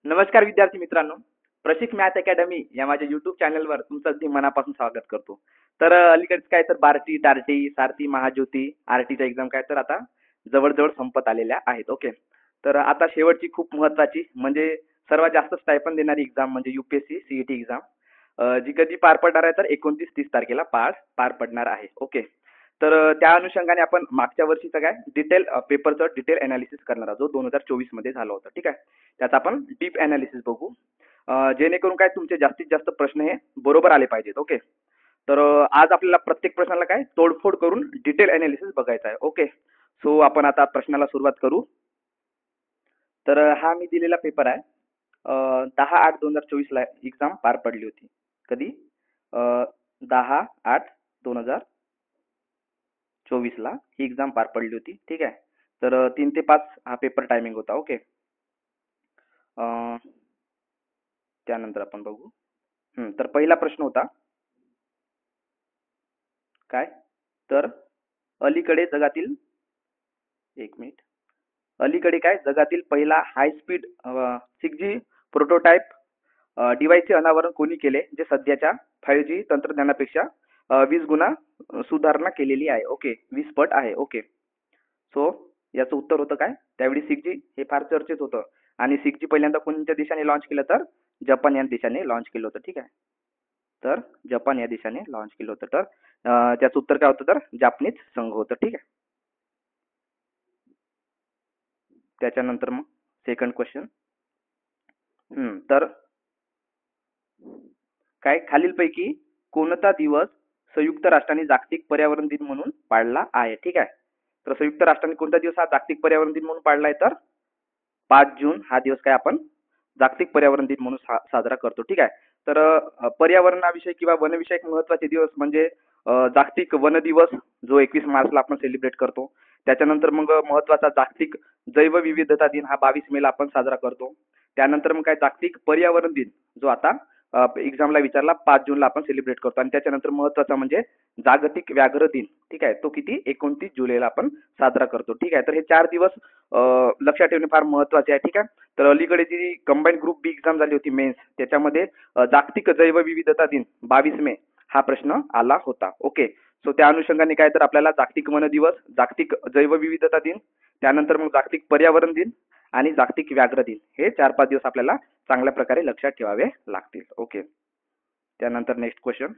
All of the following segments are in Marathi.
नमस्कार विद्यार्थी मित्रांनो. प्रशिक मॅथ अकॅडमी या माझ्या युट्यूब चॅनलवर तुमचं अगदी मनापासून स्वागत करतो. तर अलीकडेच काय तर बार्टी, टार्टी, सारथी, महाज्योती, आरटीच्या एक्झाम काय तर आता जवळ-जवळ संपत आलेल्या आहेत. ओके. तर आता शेवटची खूप महत्त्वाची म्हणजे सर्वात जास्त स्टायपंड देणारी एक्झाम म्हणजे यूपीएससी सीईटी एक्झाम जी कधी पार पडणार आहे तर 29-30 तारखेला पार पडणार आहे. ओके. तर त्या अनुषंगाने आपण मागच्या वर्षीचं काय डिटेल पेपरचं डिटेल एनालिसिस करणार आहोत, जो 2024 मध्ये झाला होता. ठीक आहे. त्याचा आपण डीप एनालिसिस बघू. जेणेकरून काय तुमचे जास्तीत जास्त प्रश्न हे बरोबर आले पाहिजेत. ओके. तर आज आपल्याला प्रत्येक प्रश्नाला काय तोडफोड करून डिटेल एनालिसिस बघायचा आहे. ओके. सो आपण आता प्रश्नाला सुरुवात करू. तर हा मी दिलेला पेपर आहे. 10/8/2024 ला एक्झाम पार पडली होती. कधी? 10/8/2024 ला ही एक्झाम पार पडली होती. ठीक आहे. तर 3 ते 5 हा पेपर टायमिंग होता. ओके. त्यानंतर आपण बघू. तर पहिला प्रश्न होता काय तर अलीकडे जगातील एक मिनिट अलीकडे काय जगातील पहिला हाय स्पीड 6G प्रोटोटाइप डिव्हाइसचे अनावरण कोणी केले जे सध्याच्या 5G तंत्रज्ञानापेक्षा 20 गुणा सुधारणा केलेली आहे. ओके. 20 पट आहे. ओके. सो याचं उत्तर होतं काय त्यावेळी 6G हे फार चर्चेत होतं आणि 6G पहिल्यांदा कोणत्या देशाने लॉन्च केलं तर जपान या देशाने लॉन्च केलं होतं. ठीक आहे. तर जपान या देशाने लॉन्च केलं होतं. तर त्याचं उत्तर काय होतं तर जापनीज संघ होतं. ठीक आहे. त्याच्यानंतर मग सेकंड क्वेश्चन. तर काय खालीलपैकी कोणता दिवस संयुक्त राष्ट्रांनी जागतिक पर्यावरण दिन म्हणून पाळला आहे. ठीक आहे. तर संयुक्त राष्ट्रांनी कोणता दिवस हा जागतिक पर्यावरण दिन म्हणून पाळला आहे तर 5 जून हा दिवस काय आपण जागतिक पर्यावरण दिन म्हणून साजरा करतो. ठीक आहे. तर पर्यावरणाविषयी किंवा वनविषयक महत्वाचे दिवस म्हणजे जागतिक वन दिवस जो 21 मार्चला आपण सेलिब्रेट करतो. त्याच्यानंतर मग महत्वाचा जागतिक जैवविविधता दिन हा 22 मेला आपण साजरा करतो. त्यानंतर मग काय जागतिक पर्यावरण दिन जो आता एक्झामला विचारला 5 जूनला आपण सेलिब्रेट करतो आणि त्याच्यानंतर महत्वाचा म्हणजे जागतिक व्याघ्र दिन. ठीक आहे. तो किती 29 जुलैला आपण साजरा करतो. ठीक आहे. तर हे 4 दिवस लक्षात ठेवणे फार महत्वाचे आहे. ठीक आहे. तर अलीकडे जी कंबाईन ग्रुप बी एक्झाम झाली होती मेन्स त्याच्यामध्ये जागतिक जैवविविधता दिन 22 मे हा प्रश्न आला होता. ओके. सो त्या अनुषंगाने काय तर आपल्याला जागतिक वन दिवस, जागतिक जैवविविधता दिन, त्यानंतर मग जागतिक पर्यावरण दिन आणि जागतिक व्याघ्र दिन हे 4-5 दिवस आपल्याला चांगल्या प्रकारे लक्षात ठेवावे लागतील. ओके. त्यानंतर नेक्स्ट क्वेश्चन.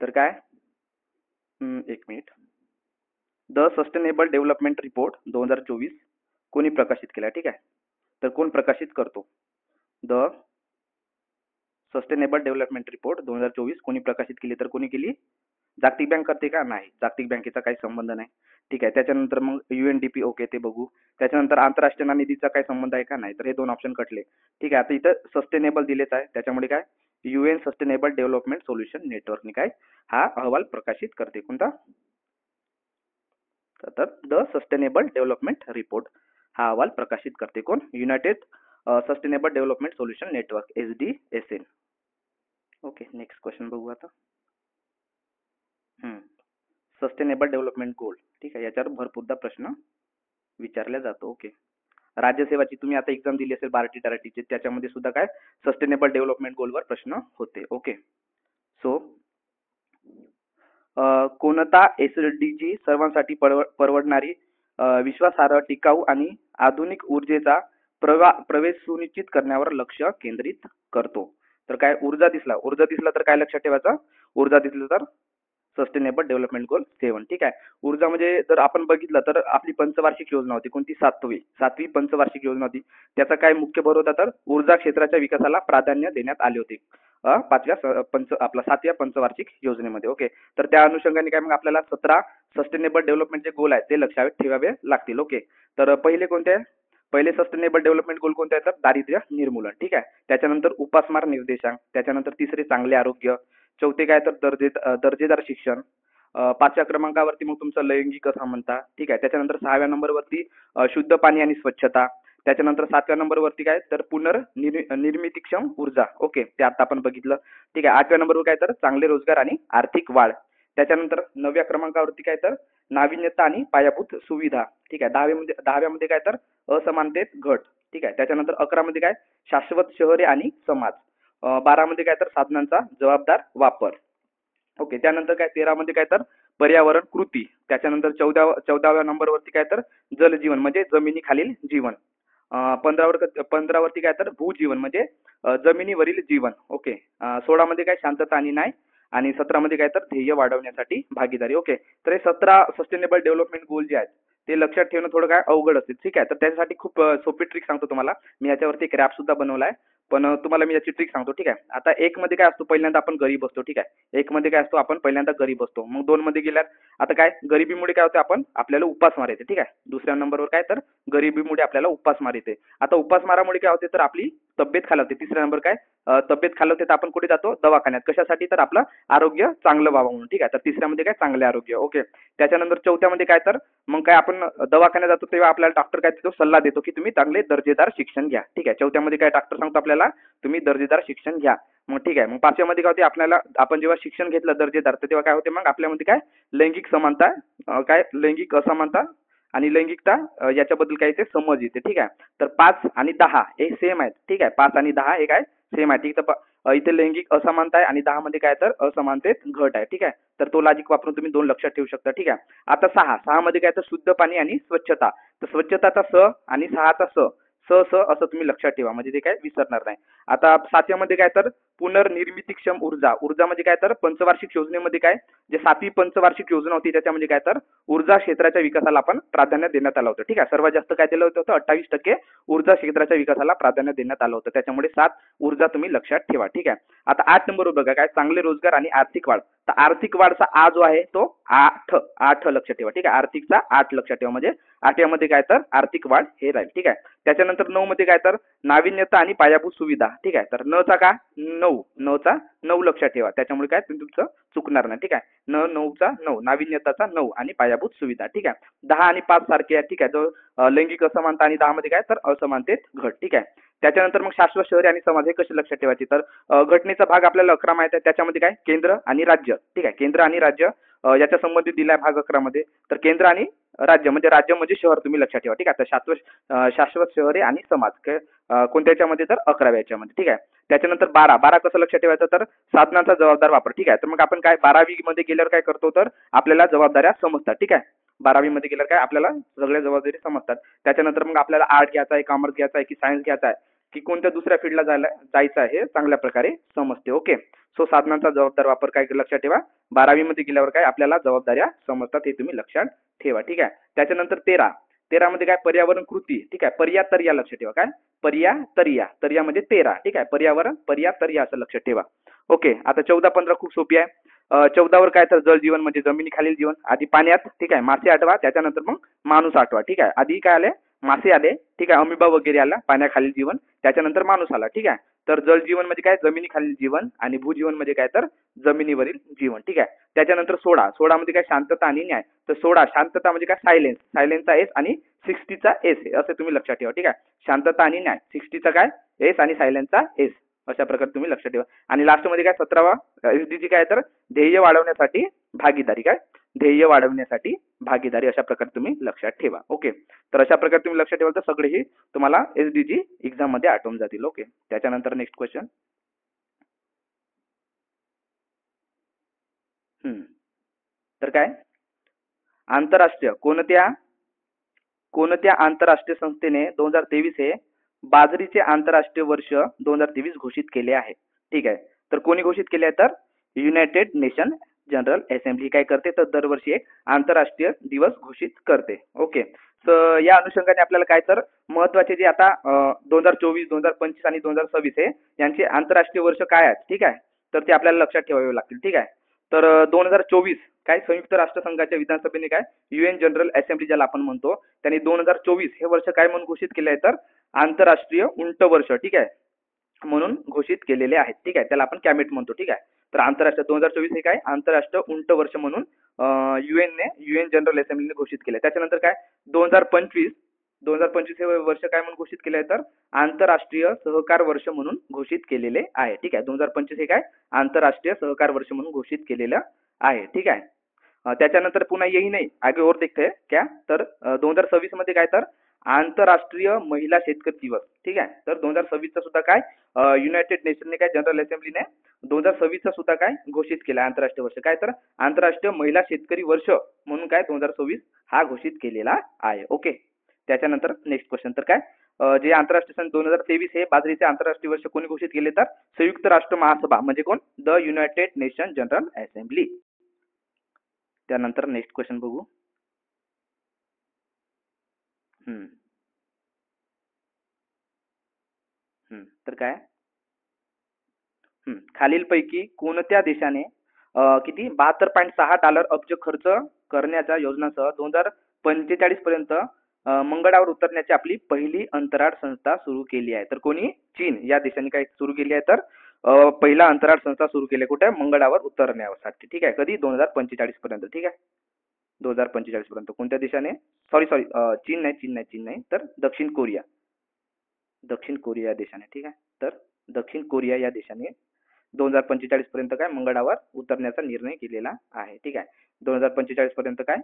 तर काय एक minute. The sustainable development report 2024 कोणी प्रकाशित केला. ठीक आहे. तर कोण प्रकाशित करतो द सस्टेनेबल डेव्हलपमेंट रिपोर्ट 2024 कोणी प्रकाशित केली तर कोणी केली जागतिक बँक करते का नाही जागतिक बँकेचा काही संबंध नाही. ठीक आहे. त्याच्यानंतर मग UNDP ओके ते बघू. त्याच्यानंतर आंतरराष्ट्रीय नाणेनिधीचा काही संबंध आहे का नाही तर हे 2 ऑप्शन कटले. ठीक आहे. आता इथं सस्टेनेबल दिलेच आहे त्याच्यामुळे काय UN सस्टेनेबल डेव्हलपमेंट सोल्युशन नेटवर्कने काय हा अहवाल प्रकाशित करते. कोणता तर द सस्टेनेबल डेव्हलपमेंट रिपोर्ट हा अहवाल प्रकाशित करते. कोण United sustainable development solution network SDSN. Okay. Next question बघू आता. सस्टेनेबल डेव्हलपमेंट गोल. ठीक आहे. याच्यावर भरपूरदा प्रश्न विचारला जातो. ओके. राज्यसेवाची तुम्ही आता एक्झाम दिली असेल बार्टी टार्टीची त्याच्यामध्ये सुद्धा काय सस्टेनेबल डेव्हलपमेंट गोलवर प्रश्न होते. ओके. सो कोणता SDG सर्वांसाठी परवडणारी विश्वासार्ह टिकाऊ आणि आधुनिक ऊर्जेचा प्रवेश सुनिश्चित करण्यावर लक्ष केंद्रित करतो. तर काय ऊर्जा दिसला तर काय लक्षात ठेवायचं ऊर्जा दिसलं तर सस्टेनेबल डेव्हलपमेंट गोल 7. ठीक आहे. ऊर्जा म्हणजे जर आपण बघितलं तर आपली पंचवार्षिक योजना होती कोणती सातवी पंचवार्षिक योजना होती. त्याचा काय मुख्य भर होता तर ऊर्जा क्षेत्राच्या विकासाला प्राधान्य देण्यात आले होते आपला 7व्या पंचवार्षिक योजनेमध्ये. ओके. तर त्या अनुषंगाने काय मग आपल्याला 17 सस्टेनेबल डेव्हलपमेंट जे गोल आहेत ते लक्षात ठेवावे लागतील. ओके. तर पहिले सस्टेनेबल डेव्हलपमेंट गोल कोणते आहेत तर दारिद्र्य निर्मूलन. ठीक आहे. त्याच्यानंतर उपासमार निर्देशांक, त्याच्यानंतर तिसरे चांगले आरोग्य, चौथे काय तर दर्जेदार शिक्षण, 5व्या क्रमांकावरती मग तुमचं लैंगिक असमानता. ठीक आहे. त्याच्यानंतर 6व्या नंबरवरती शुद्ध पाणी आणि स्वच्छता. त्याच्यानंतर 7व्या नंबरवरती काय तर निर्मितीक्षम ऊर्जा. ओके. ते आता आपण बघितलं. ठीक आहे. 8व्या नंबरवर काय तर चांगले रोजगार आणि आर्थिक वाढ. त्याच्यानंतर 9व्या क्रमांकावरती काय तर नाविन्यता आणि पायाभूत सुविधा. ठीक आहे. 10व्यामध्ये काय तर असमानतेत घट. ठीक आहे. त्याच्यानंतर 11मध्ये काय शाश्वत शहरे आणि समाज. 12मध्ये काय तर साधनांचा जबाबदार वापर. ओके. त्यानंतर काय 13मध्ये काय तर पर्यावरण कृती. त्याच्यानंतर 14व्या नंबरवरती काय तर जलजीवन म्हणजे जमिनीखालील जीवन. 15वरती काय तर भूजीवन म्हणजे जमिनीवरील जीवन. ओके. 16मध्ये काय शांतता आणि न्याय आणि 17मध्ये काय तर ध्येय वाढवण्यासाठी भागीदारी. ओके. तर हे 17 सस्टेनेबल डेव्हलपमेंट गोल जे आहेत ते लक्षात ठेवणं थोडं काय अवघड असेल. ठीक आहे. तर त्यासाठी खूप सोपी ट्रिक सांगतो तुम्हाला. मी याच्यावरती एक रॅप सुद्धा बनवलाय. पण तुम्हाला मी याची ट्रिक सांगतो. ठीक आहे. आता 1 मध्ये काय असतो पहिल्यांदा आपण घरी बसतो. ठीक आहे. 1 मध्ये काय असतो आपण पहिल्यांदा घरी बसतो. मग 2 मध्ये गेल्यावर आता काय गरिबीमुळे काय होते आपल्याला उपासमार येते. ठीक आहे. दुसऱ्या नंबरवर काय तर गरिबीमुळे आपल्याला उपासमार येते. आता उपासमारामुळे काय होते तर आपली तब्येत खालावते. तिसरा नंबर काय तब्येत खालावते तर आपण कुठे जातो दवाखान्यात. कशासाठी तर आपलं आरोग्य चांगलं व्हावं म्हणून. ठीक आहे. तर तिसऱ्यामध्ये काय चांगले आरोग्य. ओके. त्याच्यानंतर चौथ्यामध्ये काय तर मग काय आपण दवाखान्यात जातो तेव्हा आपल्याला डॉक्टर काय देतो सल्ला देतो की तुम्ही चांगले दर्जेदार शिक्षण घ्या. ठीक आहे. चौथ्यामध्ये काय डॉक्टर सांगतो आपल्याला तुम्ही दर्जेदार शिक्षण घ्या. मग ठीक आहे. मग 5व्यामध्ये काय होते आपल्याला आपण जेव्हा शिक्षण घेतलं दर्जेदार तर तेव्हा काय होते मग आपल्यामध्ये काय लैंगिक समानता काय लैंगिक असमानता आणि लैंगिकता याच्याबद्दल काही ते समज येते. ठीक आहे. तर 5 आणि 10 हे सेम आहेत. ठीक आहे. 5 आणि 10 हे काय सेम आहे. ठीक आहे. इथे लैंगिक असमानता आहे आणि 10 मध्ये काय तर असमानतेत घट आहे. ठीक आहे. तर तो लॉजिक वापरून तुम्ही 2 लक्षात ठेवू शकता. ठीक आहे. आता 6 मध्ये काय तर शुद्ध पाणी आणि स्वच्छता. तर स्वच्छताचा स आणि 6चा स असं तुम्ही लक्षात ठेवा म्हणजे ते काय विसरणार नाही. आता 7व्यामध्ये काय तर पुनर्निर्मितीक्षम ऊर्जा. ऊर्जा म्हणजे काय तर पंचवार्षिक योजनेमध्ये काय जे 7वी पंचवार्षिक योजना होती त्याच्यामध्ये काय तर ऊर्जा क्षेत्राच्या विकासाला आपण प्राधान्य देण्यात आलं होतं. ठीक आहे. सर्वात जास्त काय दिलं होतं 28% ऊर्जा क्षेत्राच्या विकासाला प्राधान्य देण्यात आलं होतं. त्याच्यामुळे 7 ऊर्जा तुम्ही लक्षात ठेवा. ठीक आहे. आता 8 नंबरवर बघा काय चांगले रोजगार आणि आर्थिक वाढ. तर आर्थिक वाढचा आ जो आहे तो 8 लक्षात ठेवा. ठीक आहे. आर्थिकचा 8 लक्षात ठेवा म्हणजे 8व्यामध्ये काय तर आर्थिक वाढ हे राहील. ठीक आहे. त्याच्यानंतर 9 मध्ये काय तर नाविन्यता आणि पायाभूत सुविधा. ठीक आहे. तर 9चा का 9चा 9 लक्षात ठेवा. त्याच्यामुळे काय तुमचं चुकणार नाही. ठीक आहे. 9चा 9 नाविन्यताचा 9 आणि पायाभूत सुविधा. ठीक आहे. 10 आणि 5 सारखे आहे. ठीक आहे. जो लैंगिक असमानता आणि 10 मध्ये काय तर असमानतेत घट. ठीक आहे. त्याच्यानंतर मग शाश्वत शहरे आणि समाज हे कसे लक्षात ठेवायचे तर घटनेचा भाग आपल्याला 11 माहिती आहे. त्याच्यामध्ये काय केंद्र आणि राज्य. ठीक आहे. केंद्र आणि राज्य याच्या संबंधित दिलाय भाग 11 मध्ये. तर केंद्र आणि राज्य म्हणजे शहर तुम्ही लक्षात ठेवा. ठीक आहे. शाश्वत शहरे आणि समाज कोणत्याच्यामध्ये तर 11व्या याच्यामध्ये. ठीक आहे. त्याच्यानंतर 12 कसं लक्षात ठेवायचं तर साधनांचा जबाबदार वापर. ठीक आहे. तर मग आपण काय 12वी मध्ये गेल्यावर काय करतो तर आपल्याला जबाबदाऱ्या समजतात. ठीक आहे. 12वी मध्ये गेल्यावर काय आपल्याला सगळ्या जबाबदारी समजतात. त्याच्यानंतर मग आपल्याला आर्ट घ्यायचा आहे, कॉमर्स घ्यायचा आहे की सायन्स घ्यायचा आहे की कोणत्या दुसऱ्या फील्डला जायचं आहे हे चांगल्या प्रकारे समजते. ओके. सो साधनांचा जबाबदार वापर काय लक्षात ठेवा. 12वी मध्ये गेल्यावर काय आपल्याला जबाबदाऱ्या समजतात हे तुम्ही लक्षात ठेवा. ठीक आहे. त्याच्यानंतर 13 मध्ये काय पर्यावरण कृती. ठीक आहे. पर्यातर्या लक्षात ठेवा. काय पर्या म्हणजे 13. ठीक आहे. पर्यावरण पर्यातर्या असं लक्षात ठेवा. ओके. आता 14-15 खूप सोपी आहे. 14वर काय तर जलजीवन म्हणजे जमिनीखालील जीवन. आधी पाण्यात. ठीक आहे. मासे आठवा. त्याच्यानंतर मग माणूस आठवा. ठीक आहे. आधी काय आले मासे आले. ठीक आहे. अमिबा वगैरे आला पाण्याखालील जीवन. त्याच्यानंतर माणूस आला. ठीक आहे. तर जलजीवन म्हणजे काय जमिनीखालील जीवन आणि भूजीवन म्हणजे काय तर जमिनीवरील जीवन. ठीक आहे. त्याच्यानंतर 16 मध्ये काय शांतता आणि न्याय. तर 16 शांतता म्हणजे काय सायलेन्सचा एस आणि 60चा एस असं तुम्ही लक्षात ठेवा. ठीक आहे. शांतता आणि न्याय 60चा काय एस आणि सायलेन्सचा एस अशा प्रकारे तुम्ही लक्षात ठेवा. आणि लास्ट मध्ये काय 17वा एसडीजी काय तर ध्येय वाढवण्यासाठी भागीदारी. काय ध्येय वाढवण्यासाठी भागीदारी अशा प्रकारे तुम्ही लक्षात ठेवा. ओके. तर अशा प्रकारे तुम्ही लक्षात ठेवाल तर सगळेही तुम्हाला एसडीजी एक्झाम मध्ये आठवून जातील. ओके. त्याच्यानंतर नेक्स्ट क्वेश्चन. तर काय आंतरराष्ट्रीय कोणत्या आंतरराष्ट्रीय संस्थेने 2023 हे बाजरीचे आंतरराष्ट्रीय वर्ष 2023 घोषित केले आहे. ठीक आहे. तर कोणी घोषित केले आहे तर युनायटेड नेशन जनरल असेंब्ली काय करते तर दरवर्षी एक आंतरराष्ट्रीय दिवस घोषित करते. ओके. तर या अनुषंगाने आपल्याला काय तर महत्वाचे जे आता 2024 2025 आणि 2026 हे यांचे आंतरराष्ट्रीय वर्ष काय आहेत. ठीक आहे. तर ते आपल्याला लक्षात ठेवावे लागतील. ठीक आहे. तर 2024 काय संयुक्त राष्ट्रसंघाच्या विधानसभेने काय युएन जनरल असेंब्ली ज्याला आपण म्हणतो त्यांनी 2024 हे वर्ष काय म्हणून घोषित केले आहे तर आंतरराष्ट्रीय उंट वर्ष. ठीक आहे म्हणून घोषित केलेले आहेत. ठीक आहे. त्याला आपण कॅमेट म्हणतो. ठीक आहे. तर आंतरराष्ट्रीय 2024 हे काय आंतरराष्ट्रीय उंट वर्ष म्हणून युएन जनरल असेंब्लीने घोषित केले. त्याच्यानंतर काय 2025 2025 हे वर्ष काय म्हणून घोषित केले आहे तर आंतरराष्ट्रीय सहकार वर्ष म्हणून घोषित केलेले आहे. ठीक आहे, 2025 हे काय आंतरराष्ट्रीय सहकार वर्ष म्हणून घोषित केलेलं आहे. ठीक आहे. त्याच्यानंतर पुन्हा यही नाही आगे और देखते हैं क्या तर 2026 मध्ये काय तर आंतरराष्ट्रीय महिला शेतकरी दिवस. ठीक आहे, तर 2026 चा सुद्धा काय युनायटेड नेशनने काय जनरल असेंब्लीने 2026 चा सुद्धा काय घोषित केला आंतरराष्ट्रीय वर्ष काय तर आंतरराष्ट्रीय महिला शेतकरी वर्ष म्हणून काय 2026 हा घोषित केलेला आहे. ओके, त्याच्यानंतर नेक्स्ट क्वेश्चन तर काय जे आंतरराष्ट्रीय सन 2023 हे बाजरीचे आंतरराष्ट्रीय वर्ष कोणी घोषित केले तर संयुक्त राष्ट्र महासभा म्हणजे कोण the United nation general assembly. त्यानंतर नेक्स्ट क्वेश्चन बघू. तर काय खालीलपैकी कोणत्या देशाने किती $72.6 अब्ज खर्च करण्याच्या योजनांसह 2045 पर्यंत मंगळावर उतरण्याची आपली पहिली अंतराळ संस्था सुरू केली आहे तर कोणी चीन या देशाने काय सुरू केली आहे तर पहिला अंतराळ संस्था सुरू केली कुठे मंगळावर उतरण्यासाठी. ठीक आहे, कधी 2045 पर्यंत. ठीक आहे, 2045 पर्यंत कोणत्या देशाने सॉरी चीन नाही तर दक्षिण कोरिया या देशाने. ठीक आहे, तर दक्षिण कोरिया या देशाने 2045 पर्यंत काय मंगळावर उतरण्याचा निर्णय केलेला आहे. ठीक आहे, 2045 पर्यंत काय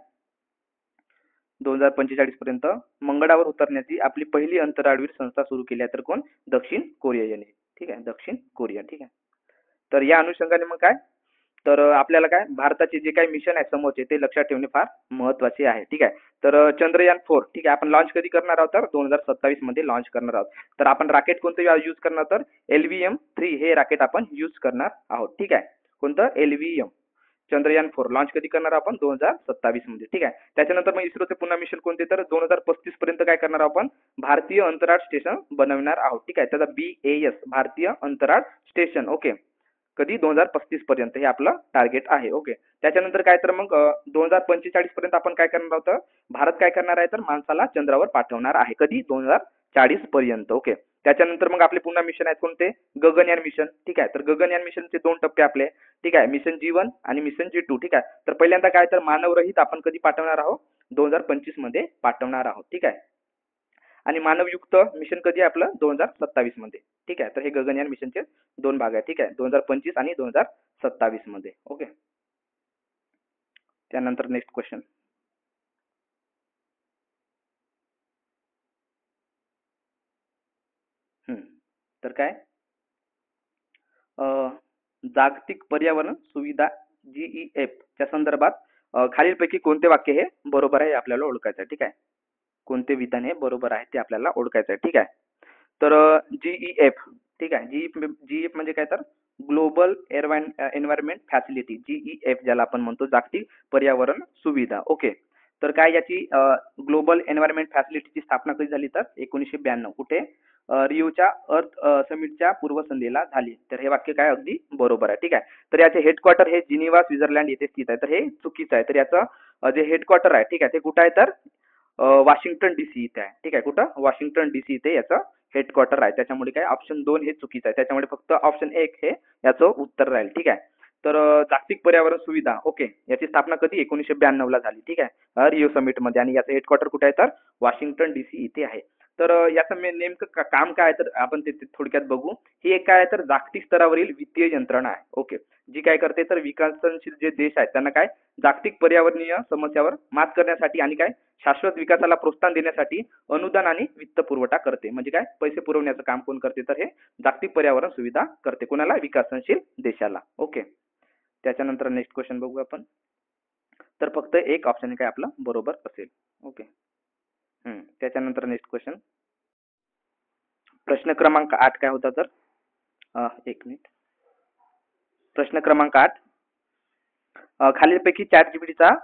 2045 पर्यंत मंगळावर उतरण्याची आपली पहिली अंतराळवीर संस्था सुरू केली आहे तर कोण दक्षिण कोरिया याने. ठीक आहे, दक्षिण कोरिया. ठीक आहे, तर या अनुषंगाने मग काय तर आपल्याला काय भारताचे जे काही मिशन आहे समोरचे ते लक्षात ठेवणे फार महत्वाचे आहे. ठीक आहे, तर चंद्रयान 4 ठीक आहे आपण लॉन्च कधी करणार आहोत तर 2027 मध्ये लॉन्च करणार आहोत. तर आपण रॉकेट कोणतं यूज करणार तर LVM-3 हे रॉकेट आपण यूज करणार आहोत. ठीक आहे, कोणतं LVM चंद्रयान 4 लॉन्च कधी करणार आपण 2027 मध्ये. ठीक आहे, त्याच्यानंतर मग इस्रोचे पुन्हा मिशन कोणते तर 2035 पर्यंत काय करणार आपण भारतीय अंतराळ स्टेशन बनवणार आहोत. ठीक आहे, त्याचा BAS भारतीय अंतराळ स्टेशन. ओके, कधी 2035 पर्यंत हे आपलं टार्गेट आहे. ओके, त्याच्यानंतर काय तर मग 2045 पर्यंत आपण काय करणार आहोत भारत काय करणार आहे तर माणसाला चंद्रावर पाठवणार आहे कधी 2040 पर्यंत. ओके, त्याच्यानंतर मग आपले पुन्हा मिशन आहेत कोणते गगनयान मिशन. ठीक आहे, तर गगनयान मिशनचे 2 टप्पे आपले. ठीक आहे, मिशन G1 आणि मिशन G2. ठीक आहे, तर पहिल्यांदा काय तर मानवरहित आपण कधी पाठवणार आहोत 2025 मध्ये पाठवणार आहोत. ठीक आहे, आणि मानवयुक्त मिशन कधी आपलं 2027 मध्ये. ठीक आहे, तर हे गगनयान मिशनचे 2 भाग आहेत. ठीक आहे, 2025 आणि 2027 मध्ये. ओके, त्यानंतर नेक्स्ट क्वेश्चन. तर काय जागतिक पर्यावरण सुविधा GEF च्या संदर्भात खालीलपैकी कोणते वाक्य हे बरोबर आहे आपल्याला ओळखायचं आहे. ठीक आहे, कोणते विधान हे बरोबर आहे ते आपल्याला ओळखायचं आहे. ठीक आहे, तर GEF. ठीक आहे, GEF म्हणजे काय तर ग्लोबल एन्व्हायरमेंट फॅसिलिटी GEF ज्याला आपण म्हणतो जागतिक पर्यावरण सुविधा. ओके, तर काय याची ग्लोबल एन्व्हायरमेंट फॅसिलिटीची स्थापना कधी झाली तर 1992 कुठे रिओच्या अर्थ समिटच्या पूर्वसंध्येला झाली. तर हे वाक्य काय अगदी बरोबर आहे. ठीक आहे, तर याचे हेडक्वार्टर हे जिनिव्हा स्वित्झर्लंड येथे स्थित आहे तर हे चुकीचं आहे. तर याचं जे हेडक्वार्टर आहे ठीक आहे ते कुठं आहे तर वॉशिंग्टन DC इथे आहे. ठीक आहे, कुठं वॉशिंग्टन DC इथे याचं हेडक्वार्टर आहे. त्याच्यामुळे काय ऑप्शन 2 हे चुकीचं आहे. त्याच्यामुळे फक्त ऑप्शन 1 हे याचं उत्तर राहील. ठीक आहे, तर जागतिक पर्यावरण सुविधा ओके याची स्थापना कधी 1992 ला झाली. ठीक आहे, रिओ समिट मध्ये आणि याचं हेडक्वार्टर कुठे आहे तर वॉशिंग्टन DC इथे आहे. तर याचं नेमकं काम काय तर आपण ते थोडक्यात बघू. ही एक काय तर जागतिक स्तरावरील वित्तीय यंत्रणा आहे. ओके, जी काय करते तर विकसनशील जे देश आहेत त्यांना काय जागतिक पर्यावरणीय समस्यावर मात करण्यासाठी आणि काय शाश्वत विकासाला प्रोत्साहन देण्यासाठी अनुदान आणि वित्त पुरवठा करते. म्हणजे काय पैसे पुरवण्याचं काम कोण करते तर हे जागतिक पर्यावरण सुविधा करते. कोणाला विकसनशील देशाला. ओके, त्याच्यानंतर नेक्स्ट क्वेश्चन बघू आपण. तर फक्त एक ऑप्शन काय आपला बरोबर असेल. ओके, त्याच्यानंतर नेक्स्ट क्वेश्चन प्रश्न क्रमांक 8 काय होता तर एक मिनिट. प्रश्न क्रमांक 8 खालीलपैकी चॅट जीपीटीचा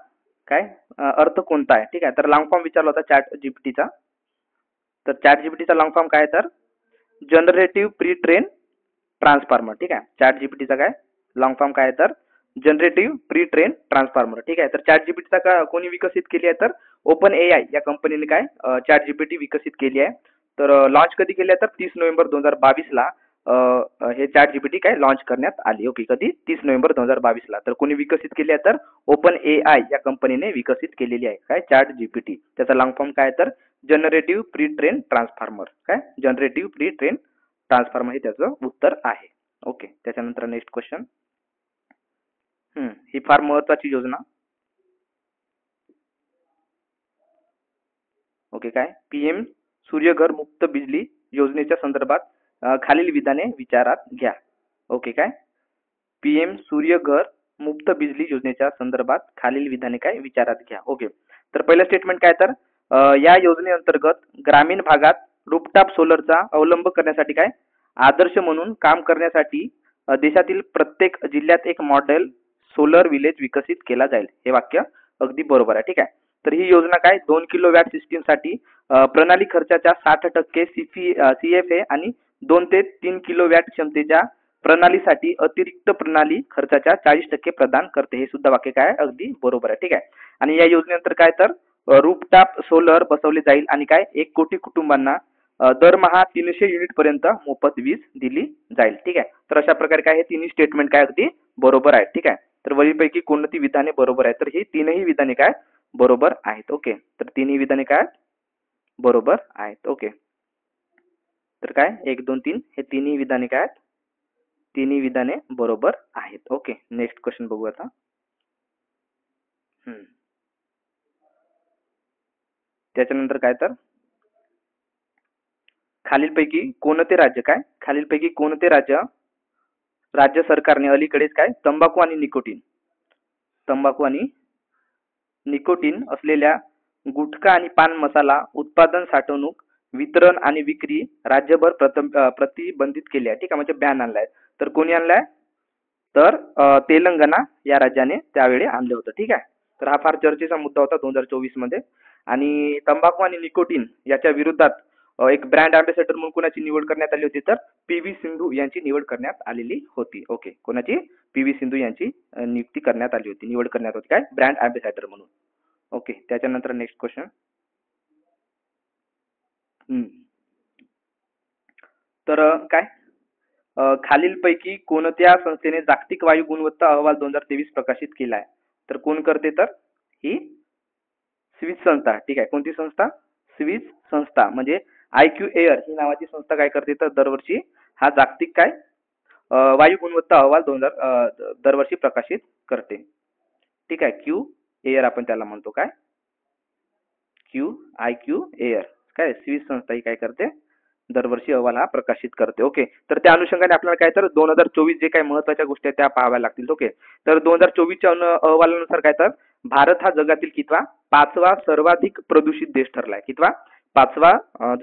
काय अर्थ कोणता आहे. ठीक आहे, तर लॉंग फॉर्म विचारला होता चॅट जीपीटीचा. तर चॅट जीपीटीचा लॉंग फॉर्म काय आहे तर जनरेटिव्ह प्री ट्रेन ट्रान्सफॉर्मर. ठीक आहे, चॅट जीपीटीचा काय लॉंग फॉर्म काय आहे तर जनरेटिव्ह प्री ट्रेन ट्रान्सफॉर्मर. ठीक आहे, तर चॅट जीपीटीचा कोणी विकसित केली आहे तर ओपन AI या कंपनीने काय चॅट जीपीटी विकसित केली आहे. तर लॉन्च कधी केली आहे तर 30 नोव्हेंबर 2022 ला हे चॅट जीपीटी काय लॉन्च करण्यात आली. ओके, कधी 30 नोव्हेंबर 2022 ला. तर कोणी विकसित केली आहे तर ओपन AI या कंपनीने विकसित केलेली आहे काय चॅट जीपीटी. त्याचा लॉंग फॉर्म काय तर जनरेटिव्ह प्री ट्रेन ट्रान्सफॉर्मर. काय जनरेटिव्ह प्री ट्रेन ट्रान्सफॉर्मर हे त्याचं उत्तर आहे. ओके. त्याच्यानंतर नेक्स्ट क्वेश्चन. ही फार महत्वाची योजना. ओके. काय पीएम सूर्यघर मुक्त बिजली योजनेच्या संदर्भात खालील विधाने विचारात घ्या. ओके. काय पीएम सूर्यघर मुक्त बिजली योजनेच्या संदर्भात खालील विधाने काय विचारात घ्या. ओके. तर पहिलं स्टेटमेंट काय तर या योजनेअंतर्गत ग्रामीण भागात रूफटॉप सोलरचा अवलंब करण्यासाठी काय आदर्श म्हणून काम करण्यासाठी देशातील प्रत्येक जिल्ह्यात एक मॉडेल सोलर विलेज विकसित केला जाईल. हे वाक्य अगदी बरोबर आहे. ठीक आहे. तर ही योजना काय 2 किलोवॅट सिस्टीमसाठी प्रणाली खर्चाच्या 60% CFA आणि 2 ते 3 किलोवॅट क्षमतेच्या प्रणालीसाठी अतिरिक्त प्रणाली खर्चाच्या 40% प्रदान करते. हे सुद्धा वाक्य काय अगदी बरोबर आहे. ठीक आहे. आणि या योजनेनंतर काय तर रूफटॉप सोलर बसवले जाईल आणि काय 1 कोटी कुटुंबांना दरमहा 300 युनिट पर्यंत मोफत वीज दिली जाईल. ठीक आहे. तर अशा प्रकारे काय हे तिन्ही स्टेटमेंट काय अगदी बरोबर आहे. ठीक आहे. तर वरीलपैकी कोणती विधाने बरोबर आहे तर ही तीनही विधाने काय बरोबर आहेत. ओके. तर तिन्ही विधाने काय बरोबर आहेत. ओके. तर काय 1 2 3 हे तिन्ही विधाने काय तिन्ही विधाने बरोबर आहेत. ओके. नेक्स्ट क्वेश्चन बघू आता. त्याच्यानंतर काय तर खालीलपैकी कोणते राज्य काय खालीलपैकी कोणते राज्य सरकारने अलीकडेच काय तंबाखू आणि निकोटीन असलेल्या गुटखा आणि पान मसाला उत्पादन, साठवणूक, वितरण आणि विक्री राज्यभर प्रतिबंधित केले आहे. ठीक आहे. म्हणजे बॅन आणलाय. तर कोणी आणलाय तर तेलंगणा या राज्याने त्यावेळी आणले होते. ठीक आहे. तर हा फार चर्चेचा मुद्दा होता 2024 मध्ये. आणि तंबाखू आणि निकोटीन याच्या विरोधात एक ब्रँड अँबॅसेडर म्हणून कोणाची निवड करण्यात आली होती तर पी.व्ही. सिंधू यांची निवड करण्यात आलेली होती. ओके. कोणाची पी.व्ही. सिंधू यांची नियुक्ती करण्यात आली होती, निवड करण्यात होती काय ब्रँड अँबॅसेडर म्हणून. ओके. त्याच्यानंतर नेक्स्ट क्वेश्चन. तर काय खालीलपैकी कोणत्या संस्थेने जागतिक वायू गुणवत्ता अहवाल 2023 प्रकाशित केला आहे तर कोण करते तर ही स्विस संस्था. ठीक आहे. कोणती संस्था स्विस संस्था म्हणजे IQ एअर ही नावाची संस्था काय करते तर दरवर्षी हा जागतिक काय वायू गुणवत्ता अहवाल दरवर्षी प्रकाशित करते. ठीक आहे. क्यू एअर आपण त्याला म्हणतो काय IQ एअर काय स्विस संस्था ही काय करते दरवर्षी अहवाल हा प्रकाशित करते. ओके. तर त्या अनुषंगाने आपल्याला काय तर 2024 जे काही महत्वाच्या गोष्टी आहेत त्या पाहाव्या लागतील. ओके. तर 2024च्या अहवालानुसार काय तर भारत हा जगातील कितवा 5वा सर्वाधिक प्रदूषित देश ठरलाय. कितवा 5वा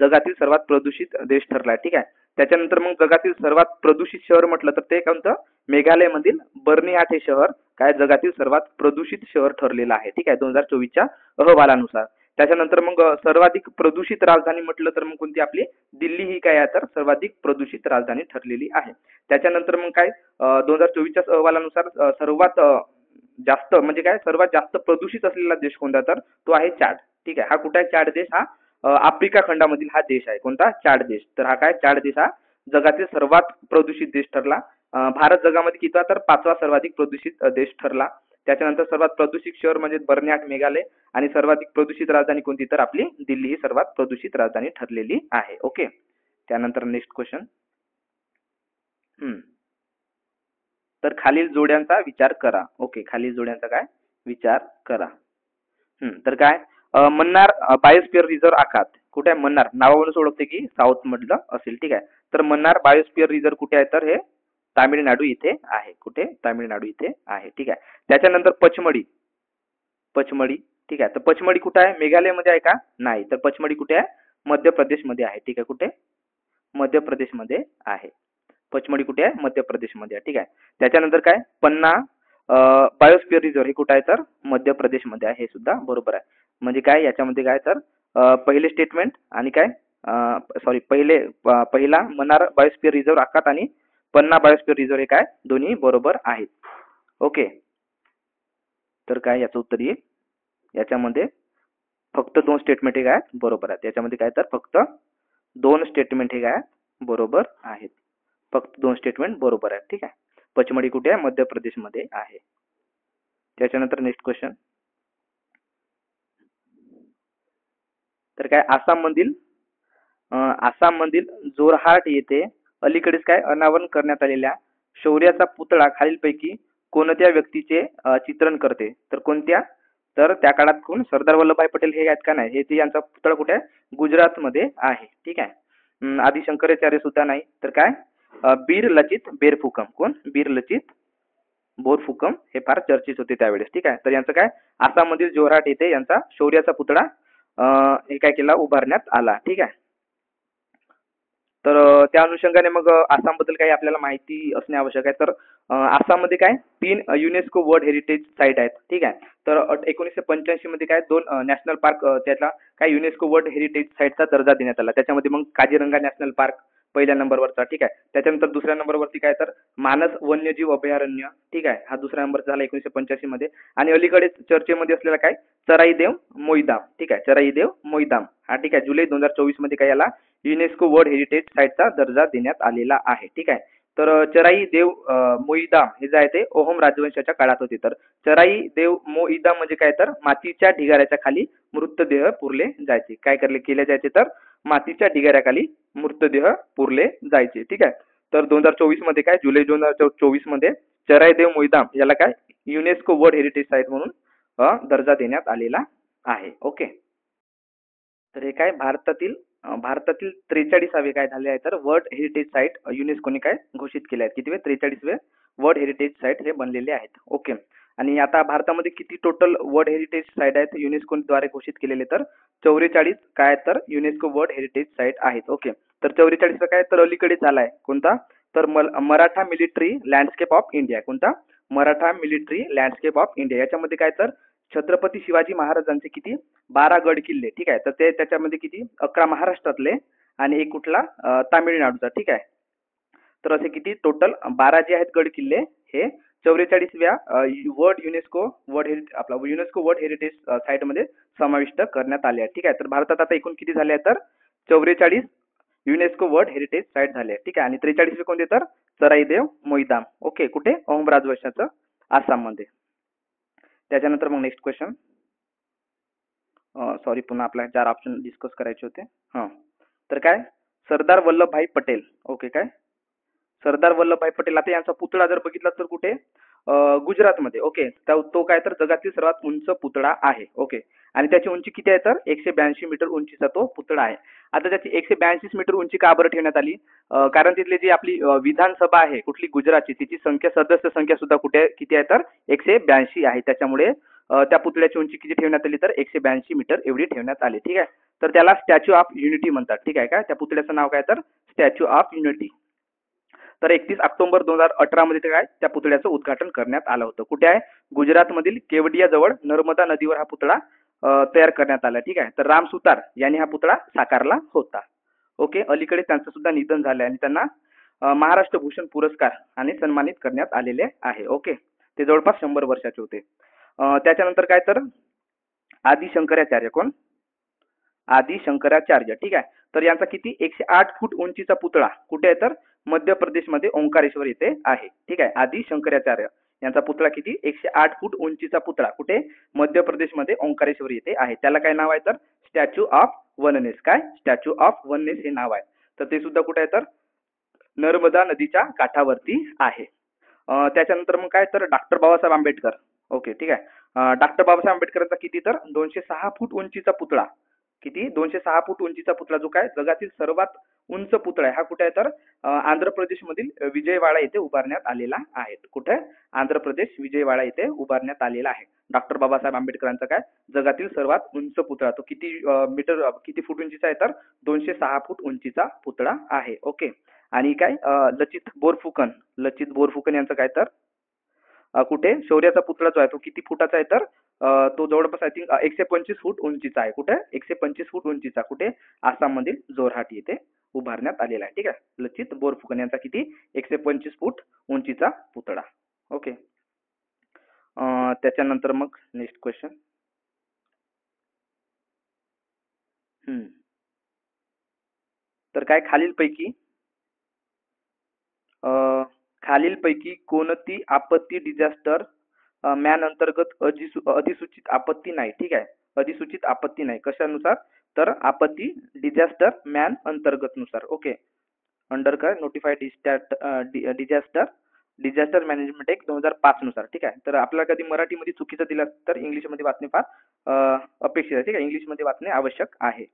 जगातील सर्वात प्रदूषित देश ठरलाय. ठीक आहे. त्याच्यानंतर मग जगातील सर्वात प्रदूषित शहर म्हटलं तर ते कोणतं मेघालय मधील बर्निहाट हे शहर काय जगातील सर्वात प्रदूषित शहर ठरलेलं आहे. ठीक आहे. 2024च्या अहवालानुसार. त्याच्यानंतर मग सर्वाधिक प्रदूषित राजधानी म्हटलं तर मग कोणती आपली दिल्ली ही काय आहे तर सर्वाधिक प्रदूषित राजधानी ठरलेली आहे. त्याच्यानंतर मग काय 2024च्या अहवालानुसार सर्वात जास्त म्हणजे काय सर्वात जास्त प्रदूषित असलेला देश कोणता तर तो आहे चाड. ठीक आहे. हा कुठे आहे चाड देश हा आफ्रिका खंडामधील हा देश आहे. कोणता चाड देश. तर हा काय चाड देश हा जगातील सर्वात प्रदूषित देश ठरला. भारत जगामध्ये कितवा तर 5वा सर्वाधिक प्रदूषित देश ठरला. त्याच्यानंतर सर्वात प्रदूषित शहर म्हणजे बर्निहाट मेघालय आणि सर्वाधिक प्रदूषित राजधानी कोणती तर आपली दिल्ली ही सर्वात प्रदूषित राजधानी ठरलेली आहे. ओके. त्यानंतर नेक्स्ट क्वेश्चन. तर खालील जोड्यांचा विचार करा. ओके. खालील जोड्यांचा काय विचार करा. तर काय मन्नार बायोस्फिअर रिझर्व्ह आखात कुठे आहे मन्नार नावावरून ओळखते की साऊथ मधलं असेल. ठीक आहे. तर मन्नार बायोस्फिअर रिझर्व्ह कुठे आहे तर हे तामिळनाडू इथे आहे. कुठे तामिळनाडू इथे आहे. ठीक आहे. त्याच्यानंतर पचमढी. ठीक आहे. तर पचमढी कुठे आहे मेघालय मध्ये आहे का नाही तर पचमढी कुठे आहे मध्य प्रदेश मध्ये आहे. ठीक आहे. कुठे मध्य प्रदेश मध्ये आहे. पचमढी कुठे आहे मध्य प्रदेश मध्ये आहे. ठीक आहे. त्याच्यानंतर काय पन्ना बायोस्फिअर रिझर्व्ह हे कुठे आहे तर मध्य प्रदेश मध्ये आहे. हे सुद्धा बरोबर आहे. म्हणजे काय याच्यामध्ये काय तर पहिले स्टेटमेंट आणि काय पहिला मन्नार बायोस्फिअर रिझर्व्ह आखात आणि पन्ना बायोस्फिअर रिझर्व्ह हे काय दोन्ही बरोबर आहेत. ओके. तर काय याचं उत्तर येईल याच्यामध्ये फक्त 2 स्टेटमेंट हे काय बरोबर आहेत. याच्यामध्ये काय तर फक्त 2 स्टेटमेंट हे काय बरोबर आहेत. फक्त 2 स्टेटमेंट बरोबर आहेत. ठीक आहे. पचमढी कुठे आहे मध्य प्रदेश मध्ये आहे. त्याच्यानंतर नेक्स्ट क्वेश्चन. तर काय आसाममधील जोरहाट येथे अलीकडेच काय अनावरण करण्यात आलेल्या शौर्याचा पुतळा खालीलपैकी कोणत्या व्यक्तीचे चित्रण करते? तर कोणत्या? तर त्या काळात कोण? सरदार वल्लभभाई पटेल हे आहेत का नाही? हे ते यांचा पुतळा कुठे आहे? गुजरातमध्ये आहे. ठीक आहे. आदि शंकराचार्य सुद्धा नाही. तर काय? बीर लचित बेरफुकम. कोण? बीर लचित बोरफुकम हे फार चर्चेत होते त्यावेळेस. ठीक आहे. तर यांचं काय? आसाममधील जोरहाट येथे यांचा शौर्याचा पुतळा हे काय केला? उभारण्यात आला. ठीक आहे. तर त्या अनुषंगाने मग आसामबद्दल काही आपल्याला माहिती असणे आवश्यक आहे. तर आसाममध्ये काय 3 युनेस्को वर्ल्ड हेरिटेज साईट आहेत. ठीक आहे. तर 1985 मध्ये काय 2 नॅशनल पार्क त्याला काय युनेस्को वर्ल्ड हेरिटेज साईटचा दर्जा देण्यात आला. त्याच्यामध्ये मग काझीरंगा नॅशनल पार्क पहिल्या नंबरवरचा. ठीक आहे. त्याच्यानंतर दुसऱ्या नंबरवरती काय तर मानस वन्यजीव अभयारण्य. ठीक आहे. हा दुसरा नंबर झाला 1985 मध्ये. आणि अलीकडेच चर्चेमध्ये असलेला काय चराई देव मोईदाम. ठीक आहे. चराई देव मोईदाम हा ठीक आहे जुलै 2024 मध्ये काय याला युनेस्को वर्ल्ड हेरिटेज साईटचा दर्जा देण्यात आलेला आहे. ठीक आहे. तर चराई देव मोईदाम हे जे आहे ते ओहम राजवंशाच्या काळात होते. तर चराई देव मोईदाम म्हणजे काय तर मातीच्या ढिगाऱ्याच्या खाली मृतदेह पुरले जायचे. काय केले जायचे तर मातीच्या ढिगाऱ्याखाली मृतदेह पुरले जायचे. ठीक आहे. तर 2024 मध्ये काय जुलै 2024 मध्ये चराई देव मोईदाम याला काय युनेस्को वर्ल्ड हेरिटेज साईट म्हणून दर्जा देण्यात आलेला आहे. ओके. तर हे काय भारतातील 43वे काय झाले आहे तर वर्ल्ड हेरिटेज साईट युनेस्कोने काय घोषित केले आहेत. कितीवे? 43वे वर्ल्ड हेरिटेज साईट हे बनलेले आहेत. ओके. आणि आता भारतामध्ये किती टोटल वर्ल्ड हेरिटेज साईट आहेत युनेस्कोद्वारे घोषित केलेले? तर 44 काय तर युनेस्को वर्ल्ड हेरिटेज साईट आहेत. ओके. तर 44 काय तर अलीकडे झालाय कोणता? तर Maratha military landscape of India. कोणता? Maratha military landscape of India. याच्यामध्ये काय तर छत्रपती शिवाजी महाराजांचे किती 12 गड किल्ले. ठीक आहे. तर ते त्याच्यामध्ये किती 11 महाराष्ट्रातले आणि एक कुठला तामिळनाडूचा. ठीक आहे. तर असे किती टोटल 12 जे आहेत गड किल्ले हे 44व्या युनेस्को वर्ल्ड हेरिटेज साईट मध्ये समाविष्ट करण्यात आले आहेत. ठीक आहे. तर भारतात आता एकूण किती झाले आहेत तर 44 युनेस्को वर्ल्ड हेरिटेज साईट झाले आहेत. ठीक आहे. आणि 43वे कोणते तर चराई देव मोईदाम. ओके. कुठे? ओहम राजवंशाचं आसाममध्ये. त्याच्यानंतर मग नेक्स्ट क्वेश्चन. सॉरी पुन्हा आपल्याला 4 ऑप्शन डिस्कस करायचे होते. हां. तर काय सरदार वल्लभभाई पटेल. ओके. काय सरदार वल्लभभाई पटेल आता यांचा पुतळा जर बघितला तर कुठे गुजरातमध्ये. ओके. तो काय तर जगातील सर्वात उंच पुतळा आहे. ओके. आणि त्याची उंची किती आहे तर 182 मीटर उंचीचा तो पुतळा आहे. आता त्याची 182 मीटर उंची का बरं ठेवण्यात आली? कारण तिथली जी आपली विधानसभा आहे कुठली गुजरातची तिची सदस्य संख्या सुद्धा कुठे किती आहे तर 182 आहे. त्याच्यामुळे त्या पुतळ्याची उंची किती ठेवण्यात आली तर 182 मीटर एवढी ठेवण्यात आली. ठीक आहे. तर त्याला स्टॅच्यू ऑफ युनिटी म्हणतात. ठीक आहे. काय त्या पुतळ्याचं नाव काय तर स्टॅच्यू ऑफ युनिटी. तर 31 ऑक्टोबर 2018 मध्ये काय त्या पुतळ्याचं उद्घाटन करण्यात आलं होतं. कुठे आहे? गुजरातमधील केवडिया जवळ नर्मदा नदीवर हा पुतळा तयार करण्यात आला. ठीक आहे. तर राम सुतार यांनी हा पुतळा साकारला होता. ओके. अलीकडे त्यांचं सुद्धा निधन झालं आणि त्यांना महाराष्ट्र भूषण पुरस्कार आणि सन्मानित करण्यात आलेले आहे. ओके. ते जवळपास 100 वर्षाचे होते. त्याच्यानंतर काय तर आदि शंकराचार्य. कोण? आदि शंकराचार्य. ठीक आहे. तर यांचा किती 108 फूट उंचीचा पुतळा कुठे आहे तर मध्य प्रदेशमध्ये ओंकारेश्वर येथे आहे. ठीक आहे. आदि शंकराचार्य यांचा पुतळा किती 108 फूट उंचीचा पुतळा कुठे मध्य प्रदेशमध्ये ओंकारेश्वर येथे आहे. त्याला काय नाव आहे तर स्टॅच्यू ऑफ वननेस. काय स्टॅच्यू ऑफ वननेस हे नाव आहे. तर ते सुद्धा कुठे आहे तर नर्मदा नदीच्या काठावरती आहे. त्याच्यानंतर मग काय तर डॉक्टर बाबासाहेब आंबेडकर. ओके. ठीक आहे. डॉक्टर बाबासाहेब आंबेडकरांचा किती तर 206 फूट उंचीचा पुतळा. किती 206 फूट उंचीचा पुतळा जो काय जगातील सर्वात उंच पुतळा आहे हा कुठे आहे तर आंध्र प्रदेशमधील विजयवाडा येथे उभारण्यात आलेला आहे. कुठे? आंध्र प्रदेश विजयवाडा येथे उभारण्यात आलेला आहे. डॉक्टर बाबासाहेब आंबेडकरांचा काय जगातील सर्वात उंच पुतळा तो किती किती फूट उंचीचा आहे तर 206 फूट उंचीचा पुतळा आहे. ओके. आणि काय लचित बोरफुकन यांचं काय तर कुठे शौर्याचा पुतळा जो आहे तो किती फुटाचा आहे तर तो जवळपास आय थिंक 125 फूट उंचीचा आहे. कुठे? 125 फूट उंचीचा. कुठे? आसाममधील जोरहाट येथे उभारण्यात आलेला आहे. ठीक आहे. लचित बोरफुकन यांचा किती 125 फूट उंचीचा पुतळा. ओके. त्याच्यानंतर मग नेक्स्ट क्वेश्चन. तर काय खालीलपैकी कोणती आपत्ती डिझास्टर मॅन अंतर्गत अधिसूचित आपत्ती नाही. ठीक आहे. अधिसूचित आपत्ती नाही. कशानुसार? तर आपत्ती डिझास्टर मॅन अंतर्गत नुसार. ओके. अंडर काय नोटिफाईड डिझास्टर मॅनेजमेंट ऍक्ट 2005 नुसार. ठीक आहे. तर आपल्याला कधी मराठीमध्ये चुकीचं दिलं तर इंग्लिशमध्ये वाचणे फार अपेक्षित आहे. ठीक आहे. इंग्लिशमध्ये वाचणे आवश्यक आहे.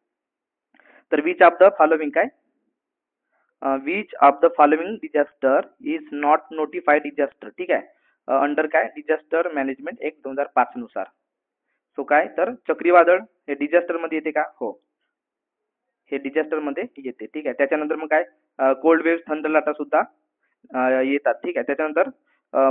तर विच ऑफ द फॉलोइंग काय which of the following disaster is not notified disaster. ठीक आहे. अंडर काय डिझास्टर मॅनेजमेंट ऍक्ट 2005 नुसार. सो काय तर चक्रीवादळ हे डिझास्टर मध्ये येते का? हो, हे डिझास्टर मध्ये येते. ठीक आहे. त्याच्यानंतर मग काय कोल्ड वेव्ह थंडर सुद्धा येतात. ठीक आहे. त्याच्यानंतर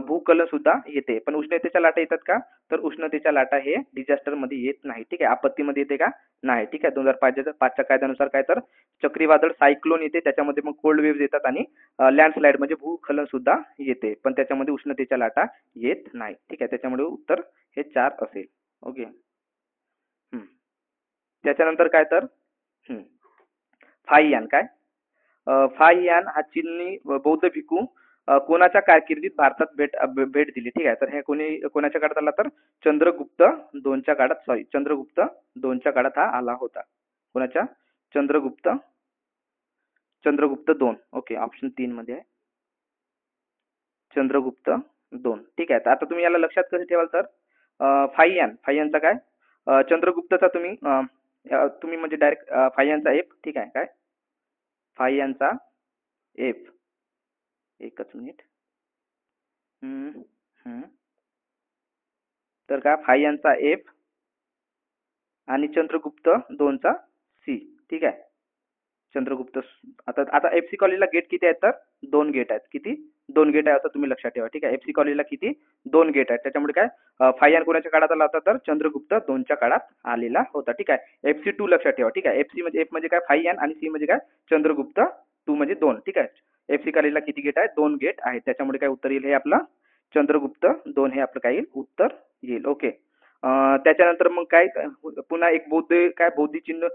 भूकलन सुद्धा येते. पण उष्णतेच्या लाटा येतात का? तर उष्णतेच्या लाटा हे डिझास्टर मध्ये येत नाही. ठीक आहे. आपत्तीमध्ये येते का? नाही. ठीक आहे. 2005च्या कायद्यानुसार काय तर चक्रीवादळ सायक्लोन येते, त्याच्यामध्ये मग कोल्ड वेव्ह येतात आणि लँडस्लाइड म्हणजे भूस्खलन सुद्धा येते, पण त्याच्यामध्ये उष्णतेच्या लाटा येत नाही. ठीक आहे. त्याच्यामुळे उत्तर हे 4 असेल. ओके. त्याच्यानंतर काय तर फाहियान काय फाहियान हा चीनी बौद्ध भिक्खू कोणाच्या कारकिर्दीत भारतात भेट दिली. ठीक आहे. तर हे कोणाच्या काळात आला तर चंद्रगुप्त 2च्या काळात चंद्रगुप्त 2च्या काळात हा आला होता. कोणाच्या? चंद्रगुप्त 2. ओके. ऑप्शन 3 मध्ये आहे चंद्रगुप्त 2. ठीक आहे. तर आता तुम्ही याला लक्षात कसं ठेवाल तर फाहियानचा काय चंद्रगुप्तचा तुम्ही म्हणजे डायरेक्ट फाहियानचा एफ. ठीक आहे. काय फाहियानचा एफ. एकच मिनिट. तर काय फाहियानचा एफ आणि चंद्रगुप्त 2चा सी. ठीक आहे. चंद्रगुप्त आता एफसी कॉलेजला गेट किती आहेत तर 2 गेट आहेत. किती? 2 गेट आहे असं तुम्ही लक्षात ठेवा. ठीक आहे. एफसी कॉलेजला किती? 2 गेट आहेत. त्याच्यामुळे काय फाहियान कोणाच्या काळात आला होता तर चंद्रगुप्त 2च्या काळात आलेला होता. ठीक आहे. एफसी 2 लक्षात ठेवा. ठीक आहे. एफसी म्हणजे एफ म्हणजे काय फाहियान आणि सी म्हणजे काय चंद्रगुप्त 2 म्हणजे 2. ठीक आहे. एफसी कॉलेजला किती गेट आहेत? 2 गेट आहेत. त्याच्यामुळे काय उत्तर येईल हे आपलं चंद्रगुप्त 2 हे आपलं काय येईल उत्तर येईल. ओके. त्याच्यानंतर मग काय पुन्हा एक बौद्ध चिन्ह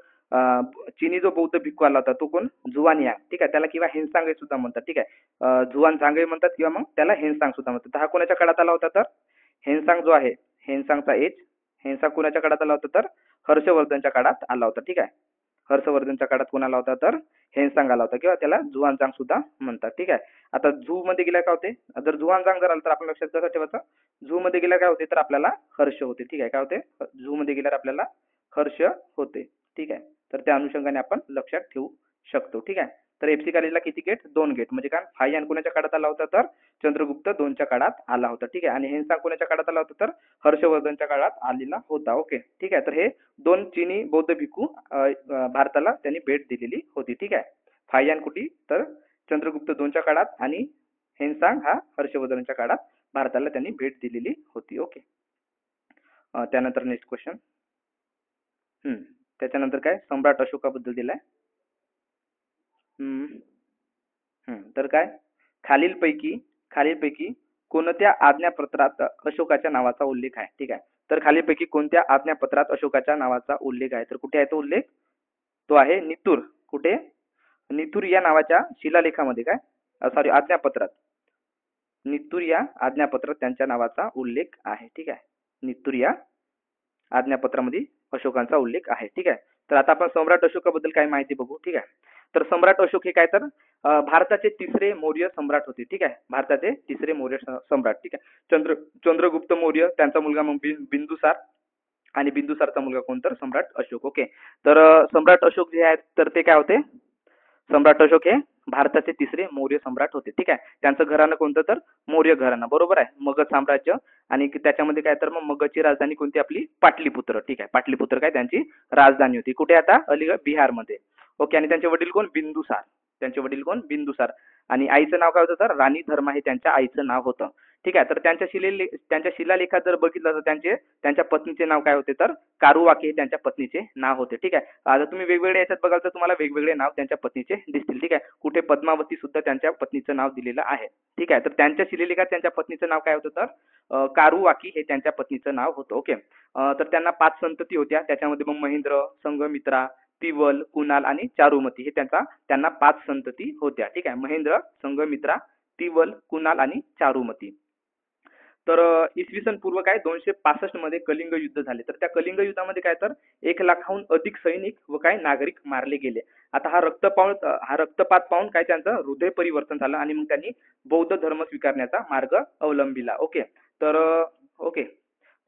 चीनी जो बौद्ध भिक्खू आला होता तो कोण? झुआनयांग. ठीक आहे. त्याला किंवा हेनसांग सुद्धा म्हणतात. ठीक आहे. झुआनसांग म्हणतात किंवा मग त्याला हेनसांग सुद्धा म्हणतात. हा कोणाच्या काळात आला होता तर हेनसांग जो आहे हेनसांगचा एज हेनसांग कोणाच्या काळात आला होता तर हर्षवर्धनच्या काळात आला होता. ठीक आहे. हर्षवर्धनच्या काळात कोण आला होता तर हेनसांग आला होता किंवा त्याला झुआनसांग सुद्धा म्हणतात. ठीक आहे. आता झू मध्ये गेल्या काय होते? जर झुआनसांग जर आला तर आपण लक्षात कसं ठेवायचं? झू मध्ये गेल्या काय होते तर आपल्याला हर्ष होते. ठीक आहे. काय होते? झू मध्ये गेल्यावर आपल्याला हर्ष होते. ठीक आहे. तर त्या अनुषंगाने आपण लक्षात ठेवू शकतो. ठीक आहे. तर एफसी कॉलेजला किती गेट? 2 गेट. म्हणजे काय फाहियान कोणाच्या काळात आला होता तर चंद्रगुप्त 2च्या काळात आला होता. ठीक आहे. आणि हेनसांग कोणाच्या काळात आला होता तर हर्षवर्धनच्या काळात आलेला होता. ओके. ठीक आहे. तर हे 2 चीनी बौद्ध भिक्खू भारताला त्यांनी भेट दिलेली होती. ठीक आहे. फाहियान कुठे तर चंद्रगुप्त 2च्या काळात आणि हेनसांग हा हर्षवर्धनच्या काळात भारताला त्यांनी भेट दिलेली होती. ओके. त्यानंतर नेक्स्ट क्वेश्चन. त्याच्यानंतर काय सम्राट अशोकाबद्दल दिलाय. तर काय खालीलपैकी कोणत्या आज्ञापत्रात अशोकाच्या नावाचा उल्लेख आहे? ठीक आहे. तर खालीलपैकी कोणत्या आज्ञापत्रात अशोकाच्या नावाचा उल्लेख आहे? तर कुठे आहे तो उल्लेख? तो आहे नितूर. कुठे? नितूर या नावाच्या शिलालेखामध्ये काय आज्ञापत्रात नितूर या आज्ञापत्रात त्यांच्या नावाचा उल्लेख आहे. ठीक आहे. नितूर या आज्ञापत्रामध्ये अशोकांचा उल्लेख आहे. ठीक आहे. तर आता आपण सम्राट अशोकाबद्दल काय माहिती बघू. ठीक आहे. तर सम्राट अशोक हे काय तर भारताचे 3रे मौर्य सम्राट होते. ठीक आहे. भारताचे 3रे मौर्य सम्राट. ठीक आहे. चंद्रगुप्त मौर्य त्यांचा मुलगा मग बिंदुसार आणि बिंदुसारचा मुलगा कोण तर सम्राट अशोक. ओके. तर सम्राट अशोक जे आहेत तर ते काय होते? सम्राट अशोक हे भारताचे 3रे मौर्य सम्राट होते. ठीक आहे. त्यांचं घराणं कोणतं तर मौर्य घराणं. बरोबर आहे. मगध साम्राज्य आणि त्याच्यामध्ये काय तर मग मगधची राजधानी कोणती आपली? पाटलीपुत्र. ठीक आहे. पाटलीपुत्र काय त्यांची राजधानी होती. कुठे आता? अलीगड बिहारमध्ये. ओके. आणि त्यांचे वडील कोण? बिंदुसार. त्यांचे वडील कोण? बिंदुसार. आणि आईचं नाव काय होतं तर राणी धर्मा हे त्यांच्या आईचं नाव होतं. ठीक आहे. तर त्यांच्या शिलालेखात जर बघितलं तर त्यांच्या पत्नीचे नाव काय होते तर कारुवाकी हे त्यांच्या पत्नीचे नाव होते. ठीक आहे. आता तुम्ही वेगवेगळ्या याच्यात बघाल तर तुम्हाला वेगवेगळे नाव त्यांच्या पत्नीचे दिसतील. ठीक आहे. कुठे पद्मावती सुद्धा त्यांच्या पत्नीचं नाव दिलेलं आहे. ठीक आहे. तर त्यांच्या शिलालेखात त्यांच्या पत्नीचं नाव काय होतं तर कारुवाकी हे त्यांच्या पत्नीचं नाव होतं. ओके. तर त्यांना 5 संतती होत्या. त्याच्यामध्ये मग महेंद्र, संघमित्रा, तिवल, कुणाल आणि चारुमती हे त्यांना 5 संतती होत्या. ठीक आहे. महेंद्र, संघमित्रा, तिवल, कुणाल आणि चारुमती. तर इसवी सन पूर्व काय 265 मध्ये कलिंग युद्ध झाले. तर त्या कलिंग युद्धामध्ये काय तर 1 लाखाहून अधिक सैनिक व काय नागरिक मारले गेले. आता हा रक्तपात पाहून काय त्यांचं हृदय परिवर्तन झालं आणि मग त्यांनी बौद्ध धर्म स्वीकारण्याचा मार्ग अवलंबिला. ओके. तर ओके.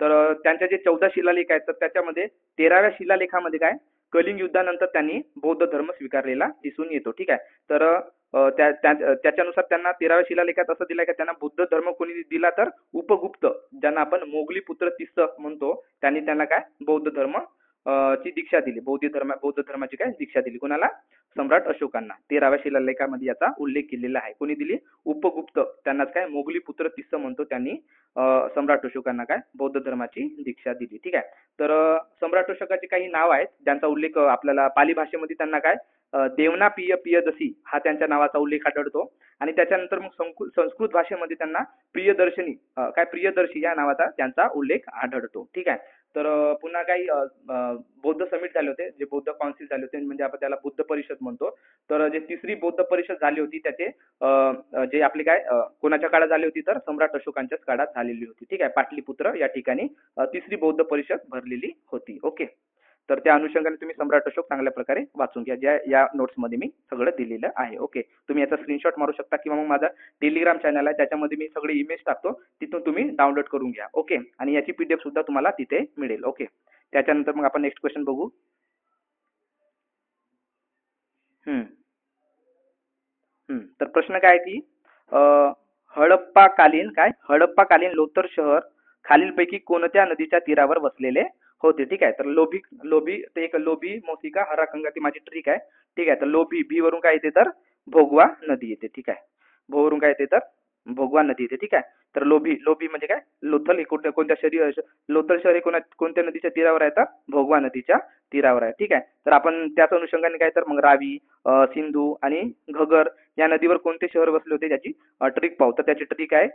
तर त्यांच्या जे 14 शिलालेख आहेत तर त्याच्यामध्ये 13व्या शिलालेखामध्ये काय कलिंग युद्धानंतर त्यांनी बौद्ध धर्म स्वीकारलेला दिसून येतो. ठीक आहे. तर त्याच्यानुसार त्यांना 13व्या शिलालेखात असं दिलंय की त्यांना बुद्ध धर्म कोणी दिला तर उपगुप्त, ज्यांना आपण मोगली पुत्र तिस्स म्हणतो, त्यांनी त्यांना काय बौद्ध धर्म ची दीक्षा दिली. बौद्ध धर्माची काय दीक्षा दिली कोणाला? सम्राट अशोकांना. 13व्या शिलालेखामध्ये याचा उल्लेख केलेला आहे. कोणी दिली? उपगुप्त, त्यांनाच काय मोगली पुत्र तिस्स म्हणतो, त्यांनी सम्राट अशोकांना काय बौद्ध धर्माची दीक्षा दिली. ठीक आहे. तर सम्राट अशोकाचे काही नाव आहेत ज्यांचा उल्लेख आपल्याला पाली भाषेमध्ये त्यांना काय देवना पियदसी हा त्यांच्या नावाचा उल्लेख आढळतो. आणि त्याच्यानंतर मग संस्कृत भाषेमध्ये त्यांना प्रियदर्शनी प्रियदर्शी या नावाचा त्यांचा उल्लेख आढळतो. ठीक आहे. तर पुन्हा काही बौद्ध समिट झाले होते, जे बौद्ध काउन्सिल झाले होते, म्हणजे आपण त्याला बुद्ध परिषद म्हणतो. तर जे तिसरी बौद्ध परिषद झाली होती त्याचे जे आपले काय कोणाच्या काळात झाली होती तर सम्राट अशोकांच्याच काळात झालेली होती. ठीक आहे. पाटलीपुत्र या ठिकाणी तिसरी बौद्ध परिषद भरलेली होती. ओके. तर त्या अनुषंगाने तुम्ही सम्राट अशोक चांगल्या प्रकारे वाचून घ्या, ज्या या नोट्समध्ये मी सगळं दिलेलं आहे. ओके. तुम्ही याचा स्क्रीनशॉट मारू शकता किंवा मग माझा टेलिग्राम चॅनल आहे त्याच्यामध्ये मी सगळे इमेज टाकतो, तिथून तुम्ही डाउनलोड करून घ्या. ओके. आणि याची पीडीएफ सुद्धा तुम्हाला तिथे मिळेल. ओके. त्याच्यानंतर मग आपण नेक्स्ट क्वेश्चन बघू. तर प्रश्न काय आहे की हडप्पाकालीन लोथर शहर खालीलपैकी कोणत्या नदीच्या तीरावर वसलेले होते? ठीक आहे. तर लोभी मोसिका हराकंगा ती माझी ट्रिक आहे. ठीक आहे. तर भी वरून काय येते तर भोगवा नदी येते. ठीक आहे. वरून काय येते तर भोगवा नदी येते. ठीक आहे. तर लोभी म्हणजे काय लोथल हे कोणत्या लोथल शहर हे कोणत्या नदीच्या तीरावर आहे तर भोगवा नदीच्या तीरावर आहे. ठीक आहे. तर आपण त्याच अनुषंगाने काय तर मग रावी, सिंधू आणि घगर या नदीवर कोणते शहर वसले होते त्याची ट्रिक पाहू. तर त्याची ट्रिक आहे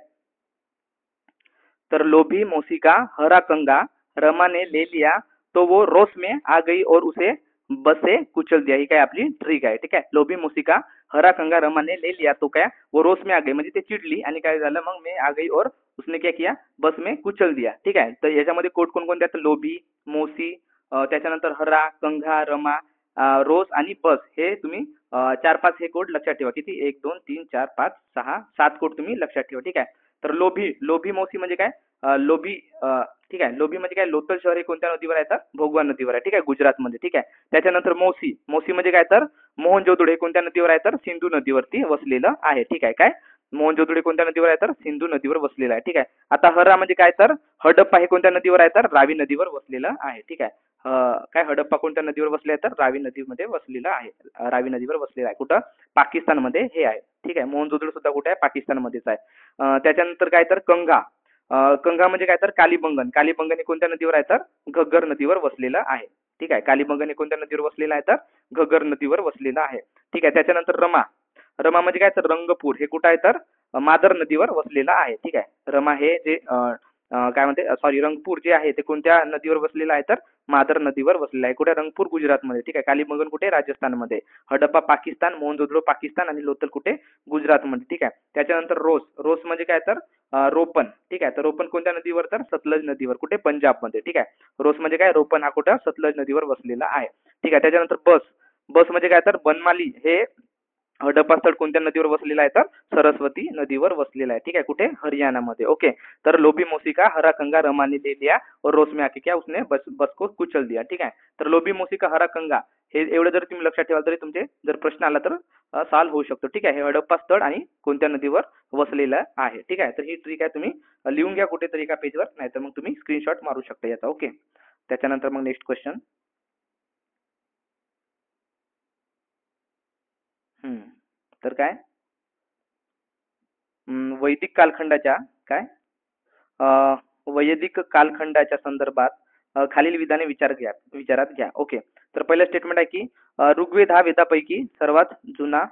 तर लोभी मोसिका हराकंगा रमा ने ले लिया तो वो रोस में आ गई और उसे बस से कुचल दिया. ही काय आपली ट्रिक आहे. ठीक आहे. लोभी मोसिका हराकंगा रमा ने ले लिया तो काय वो रोस में आ गई, म्हणजे ते चिडली आणि काय झालं मग में आ गई और उसने क्या किया बस में कुचल दिया. ठीक आहे. तर याच्यामध्ये कोड कोणकोणते आहेत? लोभी, मोसी, त्याच्यानंतर हरा, कंघा, रमा, रोस आणि बस हे तुम्ही 4-5 हे कोड लक्षात ठेवा. किती? 1 2 3 4 5 6 7 कोड तुम्ही लक्षात ठेवा. ठीक आहे. तर लोभी मोसी म्हणजे काय लोभी ठीक आहे. लोभी म्हणजे काय लोथल शहर हे कोणत्या नदीवर आहे तर भोगवा नदीवर आहे. ठीक आहे. गुजरातमध्ये. ठीक आहे. त्याच्यानंतर मोसी म्हणजे काय तर मोहनजोदडो हे कोणत्या नदीवर आहे तर सिंधू नदीवरती वसलेलं आहे. ठीक आहे. काय मोहनजोदडो कोणत्या नदीवर आहे तर सिंधू नदीवर वसलेलं आहे. ठीक आहे. आता हरा म्हणजे काय तर हडप्पा हे कोणत्या नदीवर आहे तर रावी नदीवर वसलेलं आहे. ठीक आहे. काय हडप्पा कोणत्या नदीवर वसले आहे तर रावी नदीमध्ये वसलेलं आहे. रावी नदीवर वसलेलं आहे. कुठं? पाकिस्तानमध्ये हे आहे. ठीक आहे. मोहनजोदडो सुद्धा कुठे आहे? पाकिस्तानमध्येच आहे. त्याच्यानंतर काय तर कंघा म्हणजे काय तर कालीबंगन हे कोणत्या नदीवर आहे तर घग्गर नदीवर वसलेलं आहे. ठीक आहे. कालीबंगन हे कोणत्या नदीवर वसलेलं आहे तर घग्गर नदीवर वसलेलं आहे. ठीक आहे. त्याच्यानंतर रमा म्हणजे काय तर रंगपूर हे कुठं आहे तर मादर नदीवर वसलेलं आहे. ठीक आहे. रमा हे जे काय म्हणते रंगपूर जे आहे ते कोणत्या नदीवर वसलेलं आहे तर मादर नदीवर वसलेलं आहे. कुठे? रंगपूर गुजरातमध्ये. ठीक आहे. कालीबंगन कुठे? राजस्थानमध्ये. हडप्पा पाकिस्तान, मोहनजोदडो पाकिस्तान आणि लोथल कुठे? गुजरातमध्ये. ठीक आहे. त्याच्यानंतर रोस म्हणजे काय तर रोपण. ठीक आहे. तर रोपण कोणत्या नदीवर तर सतलज नदीवर. कुठे? पंजाबमध्ये. ठीक आहे. रोस म्हणजे काय रोपण हा कुठं? सतलज नदीवर वसलेला आहे. ठीक आहे. त्याच्यानंतर बस म्हणजे काय तर बनमाली हे हडप्पा स्थळ कोणत्या नदीवर वसलेला आहे तर सरस्वती नदीवर वसलेला आहे. ठीक आहे. कुठे? हरियाणामध्ये. ओके. तर लोभी मोसिका हरा कंगा रमा ने ले लिया और रोस में आके क्या उसने बस को कुचल दिया. ठीक आहे. तर लोभी मोसिका हरा कंगा हे एवढं जर तुम्ही लक्षात ठेवाल तरी तुमचे जर प्रश्न आला तर सॉल्व्ह होऊ शकतो. ठीक आहे. हे हडप्पा स्थळ आणि कोणत्या नदीवर वसलेलं आहे. ठीक आहे. तर ही ट्रिक आहे, तुम्ही लिहून घ्या कुठेतरी एका पेजवर, नाहीतर मग तुम्ही स्क्रीनशॉट मारू शकता याचा. ओके. त्याच्यानंतर मग नेक्स्ट क्वेश्चन. तर काय वैदिक कालखंडाच्या काय वैदिक कालखंडाच्या संदर्भात खालील विधाने विचारात घ्या. ओके. तर पहिलं स्टेटमेंट आहे की ऋग्वेद हा वेदापैकी सर्वात जुना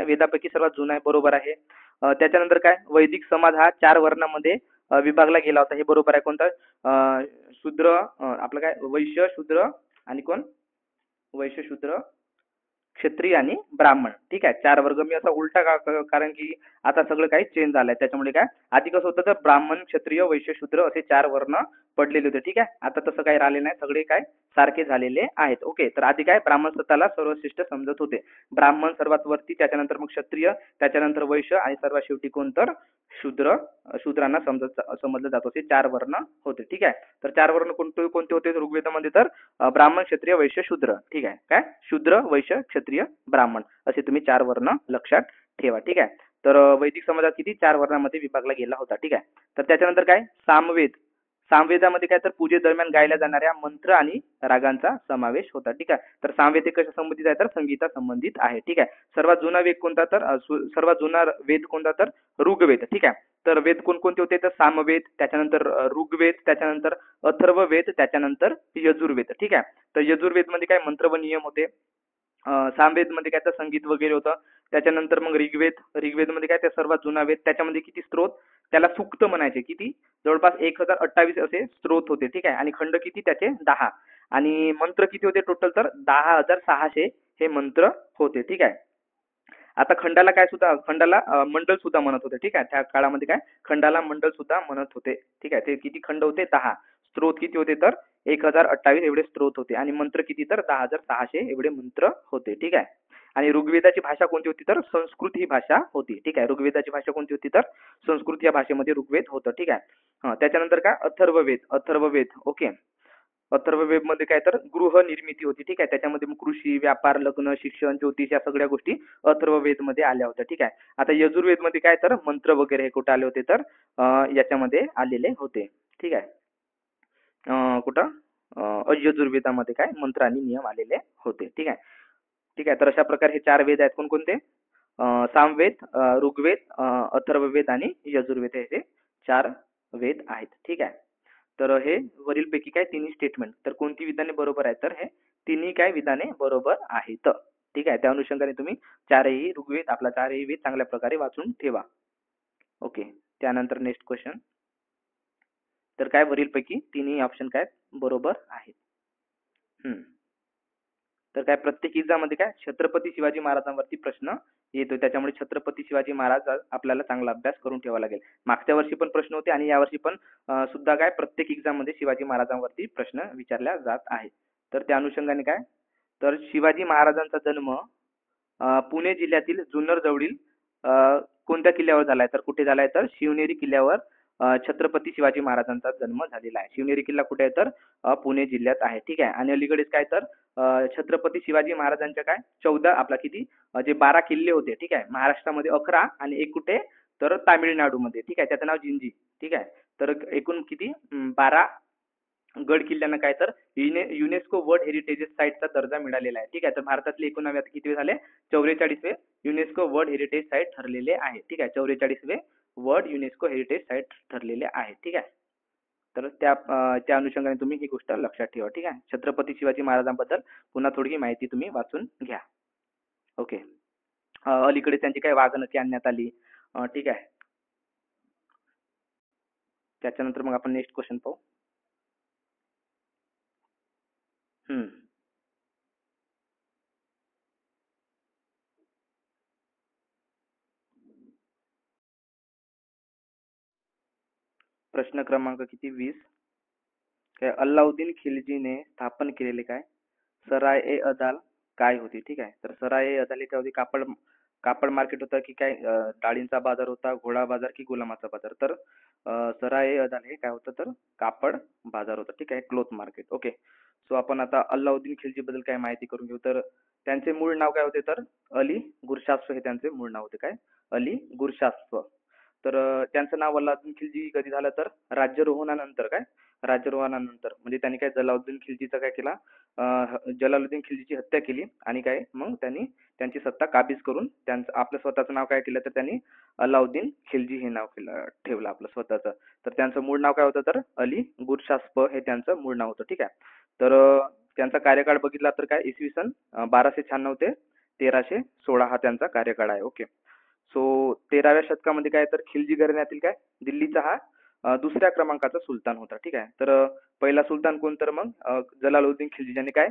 वेदापैकी सर्वात जुना आहे. बरोबर आहे. त्याच्यानंतर काय वैदिक समाज हा 4 वर्णामध्ये विभागला गेला होता. हे बरोबर आहे. कोणता? शूद्र आपलं काय वैश्य, शूद्र आणि कोण? वैश्य, शूद्र, क्षत्रिय आणि ब्राह्मण. ठीक आहे, 4 वर्ग मी असा उलटा कारण की आता सगळं काही चेंज झालंय, त्याच्यामुळे काय आधी कसं होतं तर ब्राह्मण, क्षत्रिय, वैश्य, शूद्र असे 4 वर्ण पडलेले होते. ठीक आहे, आता तसं काही राहिलेलं नाही, सगळे काय सारखे झालेले आहेत. ओके, तर आधी काय ब्राह्मण स्वतःला सर्वश्रेष्ठ समजत होते. ब्राह्मण सर्वात वरती, त्याच्यानंतर मग क्षत्रिय, त्याच्यानंतर वैश्य आणि सर्वात शेवटी कोण तर शूद्र. शूद्रांना समजलं जात असे 4 वर्ण होते. ठीक आहे, तर 4 वर्ण कोणते कोणते होते ऋग्वेदामध्ये तर ब्राह्मण, क्षत्रिय, वैश्य, शूद्र. ठीक आहे, काय शूद्र, वैश्य, क्षत्रिय, ब्राह्मण असे तुम्ही 4 वर्ण लक्षात ठेवा. ठीक आहे, तर वैदिक समाजात किती 4 वर्णामध्ये विभागला गेला होता. ठीक आहे, तर त्याच्यानंतर काय सामवेद. सामवेदामध्ये काय तर पूजेदरम्यान गायल्या जाणाऱ्या मंत्र आणि रागांचा समावेश होता. ठीक आहे, तर सामवेद हे कशा संबंधित आहे तर संगीता संबंधित आहे. ठीक आहे, सर्वात जुना वेद कोणता तर सर्वात जुना वेद कोणता तर ऋग्वेद. ठीक आहे, तर वेद कोणकोणते होते तर सामवेद, त्याच्यानंतर ऋग्वेद, त्याच्यानंतर अथर्ववेद, त्याच्यानंतर यजुर्वेद. ठीक आहे, तर यजुर्वेद मध्ये काय मंत्र व नियम होते. सामवेद मध्ये काय तर संगीत वगैरे होतं. त्याच्यानंतर मग ऋग्वेद मध्ये काय ते सर्वात जुना वेद, त्याच्यामध्ये किती स्त्रोत, त्याला सूक्त म्हणायचे, किती जवळपास 1028 असे स्त्रोत होते. ठीक आहे, आणि खंड किती त्याचे 10, आणि मंत्र किती होते टोटल तर 10,600 हे मंत्र होते. ठीक आहे, आता खंडाला काय सुद्धा खंडाला मंडल सुद्धा म्हणत होते. ठीक आहे, त्या काळामध्ये काय खंडाला मंडल सुद्धा म्हणत होते. ठीक आहे, ते किती खंड होते 10, स्त्रोत किती होते तर 1028 एवढे स्त्रोत होते, आणि मंत्र किती तर 10,600 एवढे मंत्र होते. ठीक आहे, आणि ऋग्वेदाची भाषा कोणती होती तर संस्कृत ही भाषा होती. ठीक आहे, ऋग्वेदाची भाषा कोणती होती तर संस्कृत या भाषेमध्ये ऋग्वेद होतं. ठीक आहे, त्याच्यानंतर काय अथर्ववेद. ओके, अथर्ववेद मध्ये काय तर गृहनिर्मिती होती. ठीक आहे, त्याच्यामध्ये मग कृषी, व्यापार, लग्न, शिक्षण, ज्योतिष या सगळ्या गोष्टी अथर्ववेद मध्ये आल्या होत्या. ठीक आहे, आता यजुर्वेद मध्ये काय तर मंत्र वगैरे हे कुठे आले होते तर याच्यामध्ये आलेले होते. ठीक आहे, कुठं यजुर्वेदामध्ये काय मंत्र आणि नियम आलेले होते. ठीक आहे. ठीक आहे, तर अशा प्रकारे हे 4 वेद आहेत कोणकोणते सामवेद, ऋग्वेद, अथर्ववेद आणि यजुर्वेद हे 4 वेद आहेत. ठीक आहे, तर हे वरीलपैकी काय तिन्ही स्टेटमेंट, तर कोणती विधाने बरोबर आहेत तर हे तिन्ही काय विधाने बरोबर आहेत. ठीक आहे, त्या अनुषंगाने तुम्ही चारही वेद चांगल्या प्रकारे वाचून ठेवा. ओके, त्यानंतर नेक्स्ट क्वेश्चन, तर काय वरीलपैकी तिन्ही ऑप्शन काय बरोबर आहेत. हम्म, तर काय प्रत्येक एक्झाम मध्ये काय छत्रपती शिवाजी महाराजांवरती प्रश्न येतो, त्याच्यामुळे छत्रपती शिवाजी महाराज आपल्याला चांगला अभ्यास करून ठेवावा लागेल. मागच्या वर्षी पण प्रश्न होते आणि यावर्षी पण सुद्धा काय प्रत्येक एक्झाम मध्ये शिवाजी महाराजांवरती प्रश्न विचारल्या जात आहे. तर त्या अनुषंगाने काय तर शिवाजी महाराजांचा जन्म पुणे जिल्ह्यातील जुन्नर जवळील कोणत्या किल्ल्यावर झालाय तर कुठे झालाय तर शिवनेरी किल्ल्यावर छत्रपती शिवाजी महाराजांचा जन्म झालेला आहे. शिवनेरी किल्ला कुठे आहे तर पुणे जिल्ह्यात आहे. ठीक आहे, आणि अलीकडेच काय तर छत्रपती शिवाजी महाराजांच्या काय 14 आपला किती जे 12 किल्ले होते. ठीक आहे, महाराष्ट्रामध्ये 11 आणि एक कुठे तर तामिळनाडूमध्ये. ठीक आहे, त्याचं नाव जिंजी. ठीक आहे, तर एकूण किती 12 गड किल्ल्यांना काय तर युनेस्को वर्ल्ड हेरिटेज साईटचा दर्जा मिळालेला आहे. ठीक आहे, तर भारतातले एकूण आता किती झाले 44वे युनेस्को वर्ल्ड हेरिटेज साईट ठरलेले आहे. ठीक आहे, 44वे वर्ल्ड युनेस्को हेरिटेज साईट ठरलेले आहे. ठीक आहे, तर त्या अनुषंगाने तुम्ही ही गोष्ट लक्षात ठेवा. ठीक आहे, छत्रपती शिवाजी महाराजांबद्दल पुन्हा थोडी माहिती तुम्ही वाचून घ्या. ओके, अलीकडे त्यांची काय वागणुकी आणण्यात आली. ठीक आहे, त्याच्यानंतर मग आपण नेक्स्ट क्वेश्चन पाहू. हम्म, प्रश्न क्रमांक किती 20. काय अल्लाउद्दीन खिलजीने स्थापन केलेले काय सराय ए अदाल काय होती. ठीक आहे, तर सराय ए अदाल हे काय होती कापड कापड मार्केट होता की काय डाळींचा बाजार होता, घोडा बाजार की गुलामाचा बाजार. तर सराय ए अदाल हे काय होतं तर कापड बाजार होता. ठीक आहे, क्लोथ मार्केट. ओके, सो आपण आता अल्लाउद्दीन खिलजी बद्दल काय माहिती करून घेऊ. तर त्यांचे मूळ नाव काय होते तर अली गुरशास्प हे त्यांचे मूळ नाव होते. काय अली गुरशास्प. तर त्यांचं नाव अल्लाउद्दीन खिलजी कधी झालं तर राज्यारोहणानंतर. काय राज्यारोहणानंतर म्हणजे त्यांनी काय जलाउद्दीन खिलजीचा काय केला जलालुद्दीन खिलजीची हत्या केली, आणि काय मग त्यांनी त्यांची सत्ता काबीज करून त्यांचं आपलं स्वतःचं नाव काय केलं तर त्यांनी अलाउद्दीन खिलजी हे नाव ठेवलं आपलं स्वतःचं. तर त्यांचं मूळ नाव काय होतं तर अली गुरशास्प हे त्यांचं मूळ नाव होतं. ठीक आहे, तर त्यांचा कार्यकाळ बघितला तर काय इसवी सन 1296 ते 1316 हा त्यांचा कार्यकाळ आहे. ओके, सो 13व्या शतकामध्ये काय तर खिलजी घराण्यातील काय दिल्लीचा हा दुसऱ्या क्रमांकाचा सुलतान होता. ठीक आहे, तर पहिला सुलतान कोण तर मग जलालुद्दीन खिलजी ज्यांनी काय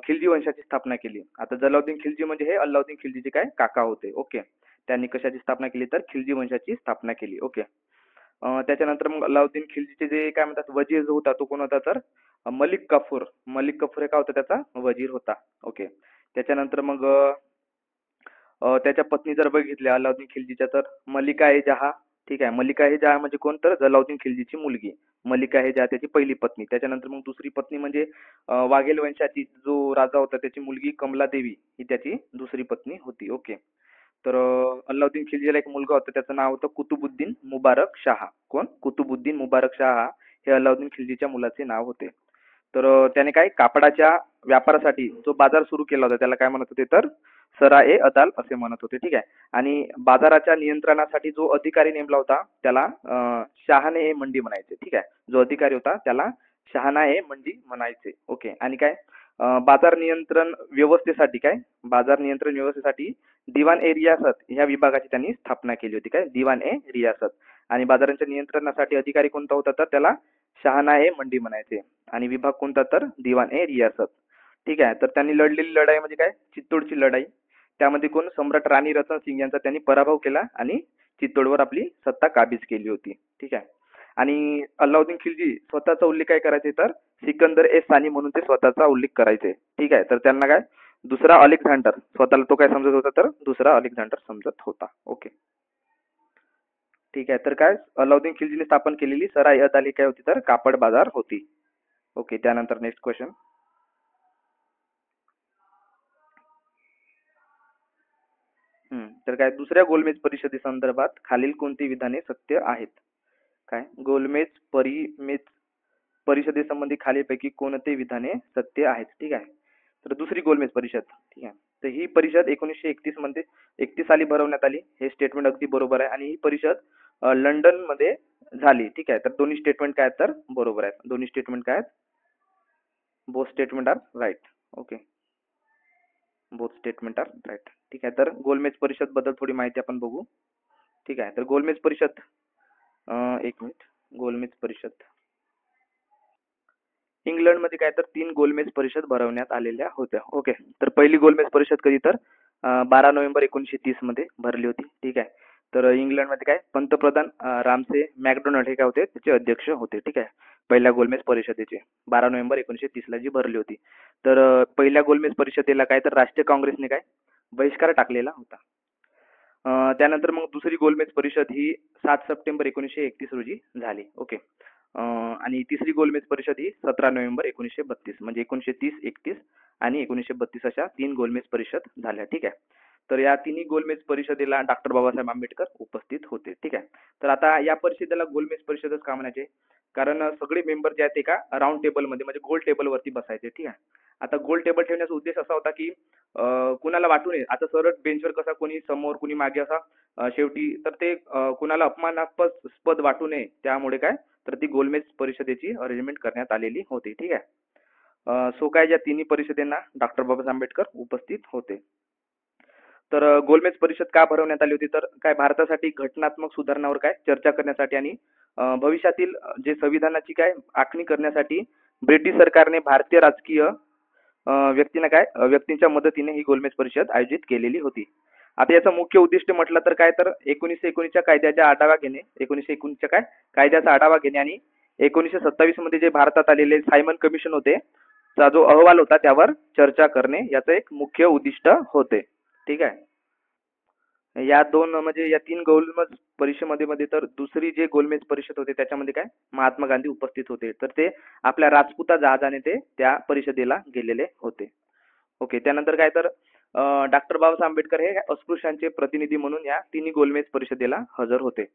खिलजी वंशाची स्थापना केली. आता जलाउद्दीन खिलजी म्हणजे हे अल्लाउद्दीन खिलजीचे काय काका होते. ओके. त्यांनी कशाची स्थापना केली तर खिलजी वंशाची स्थापना केली. ओके. त्याच्यानंतर मग अल्लाउद्दीन खिलजीचे जे काय म्हणतात वजीर जो होता तो कोण होता तर मलिक काफूर. मलिक काफूर हे काय होता त्याचा वजीर होता. ओके. त्याच्यानंतर मग त्याच्या पत्नी जर बघितल्या अल्लाउद्दीन खिलजीच्या तर मलिका ए जहा. ठीक आहे. मलिका ए जहा म्हणजे कोण तर जलाउद्दीन खिलजीची मुलगी. मलिका ए जहा त्याची पहिली पत्नी. त्याच्यानंतर मग दुसरी पत्नी म्हणजे वाघेल वंशाची जो राजा होता त्याची मुलगी कमला देवी ही त्याची दुसरी पत्नी होती. ओके. तर अल्लाउद्दीन खिलजीला एक मुलगा होता त्याचं नाव होतं कुतुबुद्दीन मुबारक शाह. कोण? कुतुबुद्दीन मुबारक शाह हे अल्लाउद्दीन खिलजीच्या मुलाचे नाव होते. तर त्याने काय कापडाच्या व्यापारासाठी जो बाजार सुरू केला होता त्याला काय म्हणत होते तर सरा ए अदाल असे म्हणत होते. ठीक आहे. आणि बाजाराच्या नियंत्रणासाठी जो अधिकारी नेमला होता त्याला शहाने ए मंडी म्हणायचे. ठीक आहे. जो अधिकारी होता त्याला शहाना ए मंडी म्हणायचे. ओके. आणि काय बाजार नियंत्रण व्यवस्थेसाठी काय बाजार नियंत्रण व्यवस्थेसाठी दिवाण ए रियासत ह्या विभागाची त्यांनी स्थापना केली होती. काय दिवाण ए रियासत. आणि बाजारांच्या नियंत्रणासाठी अधिकारी कोणता होता तर त्याला शहाना ए मंडी म्हणायचे. आणि विभाग कोणता तर दिवाण ए रियासत. ठीक आहे. तर त्यांनी लढलेली लढाई म्हणजे काय चित्तोडची लढाई. त्यामध्ये कोण सम्राट राणी रतन सिंग यांचा त्यांनी पराभव केला आणि चित्तोडवर आपली सत्ता काबीज केली होती. ठीक आहे. आणि अल्लाउद्दीन खिलजी स्वतःचा उल्लेख काय करायचे तर सिकंदर ए सानी म्हणून ते स्वतःचा उल्लेख करायचे. ठीक आहे. तर त्यांना काय दुसरा अलेक्झांडर स्वतःला तो काय समजत होता तर दुसरा अलेक्झांडर समजत होता. ओके. ठीक आहे. तर काय अल्लाउद्दीन खिलजीने स्थापन केलेली सराय अद अली काय होती तर कापड बाजार होती. ओके. त्यानंतर नेक्स्ट क्वेश्चन. तर काय दुसऱ्या गोलमेज परिषदेसंदर्भात खालील कोणती विधाने सत्य आहेत? काय गोलमेज परिषदेसंबंधी खालीलपैकी कोणते विधाने सत्य आहेत? ठीक आहे. तर दुसरी गोलमेज परिषद. ठीक आहे. तर ही परिषद 1931 मध्ये 31 साली भरवण्यात आली. हे स्टेटमेंट अगदी बरोबर आहे. आणि ही परिषद लंडन मध्ये झाली. ठीक आहे. तर दोन्ही स्टेटमेंट काय आहेत तर बरोबर आहेत. दोन्ही स्टेटमेंट काय आहेत? Both statement are right. Okay. Both statement are right. ठीक आहे. तर गोलमेज परिषद बद्दल थोडी माहिती आपण बघू. ठीक आहे. तर गोलमेज परिषद एक मिनिट. गोलमेज परिषद इंग्लंडमध्ये काय तर 3 गोलमेज परिषद भरवण्यात आलेल्या होत्या. ओके. तर पहिली गोलमेज परिषद कधी तर 12 नोव्हेंबर 1930 मध्ये भरली होती. ठीक आहे. तर इंग्लंडमध्ये काय पंतप्रधान रामसे मॅकडोनाल्ड हे काय होते त्याचे अध्यक्ष होते. ठीक आहे. पहिल्या गोलमेज परिषदेचे 12 नोव्हेंबर 1930 ला जी भरली होती. तर पहिल्या गोलमेज परिषदेला काय तर राष्ट्रीय काँग्रेसने काय बहिष्कार टाकलेला होता. त्यानंतर मग दुसरी गोलमेज परिषद ही 7 सप्टेंबर 1931 रोजी झाली. ओके. आणि तिसरी गोलमेज परिषद ही 17 नोव्हेंबर 1932 म्हणजे 1930, 31 आणि 1932 अशा 3 गोलमेज परिषद झाल्या. ठीक आहे. तर या तिन्ही गोलमेज परिषदेला डॉक्टर बाबासाहेब आंबेडकर उपस्थित होते. ठीक आहे. तर आता या परिषदेला गोलमेज परिषदच का म्हणायचे कारण सगळे मेंबर जे आहेत ते का राऊंड टेबल मध्ये म्हणजे गोल टेबल वरती बसायचे. ठीक आहे. आता गोल टेबल ठेवण्याचा उद्देश असा होता की कुणाला वाटू नये. आता सरळ बेंचवर कसा कोणी समोर कोणी मागे असा शेवटी तर ते कुणाला अपमानास्पद वाटू नये त्यामुळे काय तर ती गोलमेज परिषदेची अरेंजमेंट करण्यात आलेली होती. ठीक आहे. सो काय या तिन्ही परिषदेना डॉक्टर बाबासाहेब आंबेडकर उपस्थित होते. तर गोलमेज परिषद का भरवण्यात आली होती तर काय भारतासाठी घटनात्मक सुधारणावर काय चर्चा करण्यासाठी आणि भविष्यातील जे संविधानाची काय आखणी करण्यासाठी ब्रिटिश सरकारने भारतीय राजकीय व्यक्तींना काय व्यक्तींच्या मदतीने ही गोलमेज परिषद आयोजित केलेली होती. आता याचं मुख्य उद्दिष्ट म्हटलं तर काय तर 1919च्या कायद्याचा आढावा घेणे. 1919च्या काय कायद्याचा आढावा घेणे आणि 1927 मध्ये जे भारतात आलेले सायमन कमिशन होते चा जो अहवाल होता त्यावर चर्चा करणे याचं एक मुख्य उद्दिष्ट होते. ठीक आहे. या दोन म्हणजे या 3 गोलमेज परिषदेमध्ये तर दुसरी जे गोलमेज परिषद होते त्याच्यामध्ये काय महात्मा गांधी उपस्थित होते. तर ते आपल्या राजपुता जहाजाने ते त्या परिषदेला गेलेले होते. ओके. त्यानंतर काय तर डॉक्टर बाबासाहेब आंबेडकर हे अस्पृश्यांचे प्रतिनिधी म्हणून या तिन्ही गोलमेज परिषदेला हजर होते.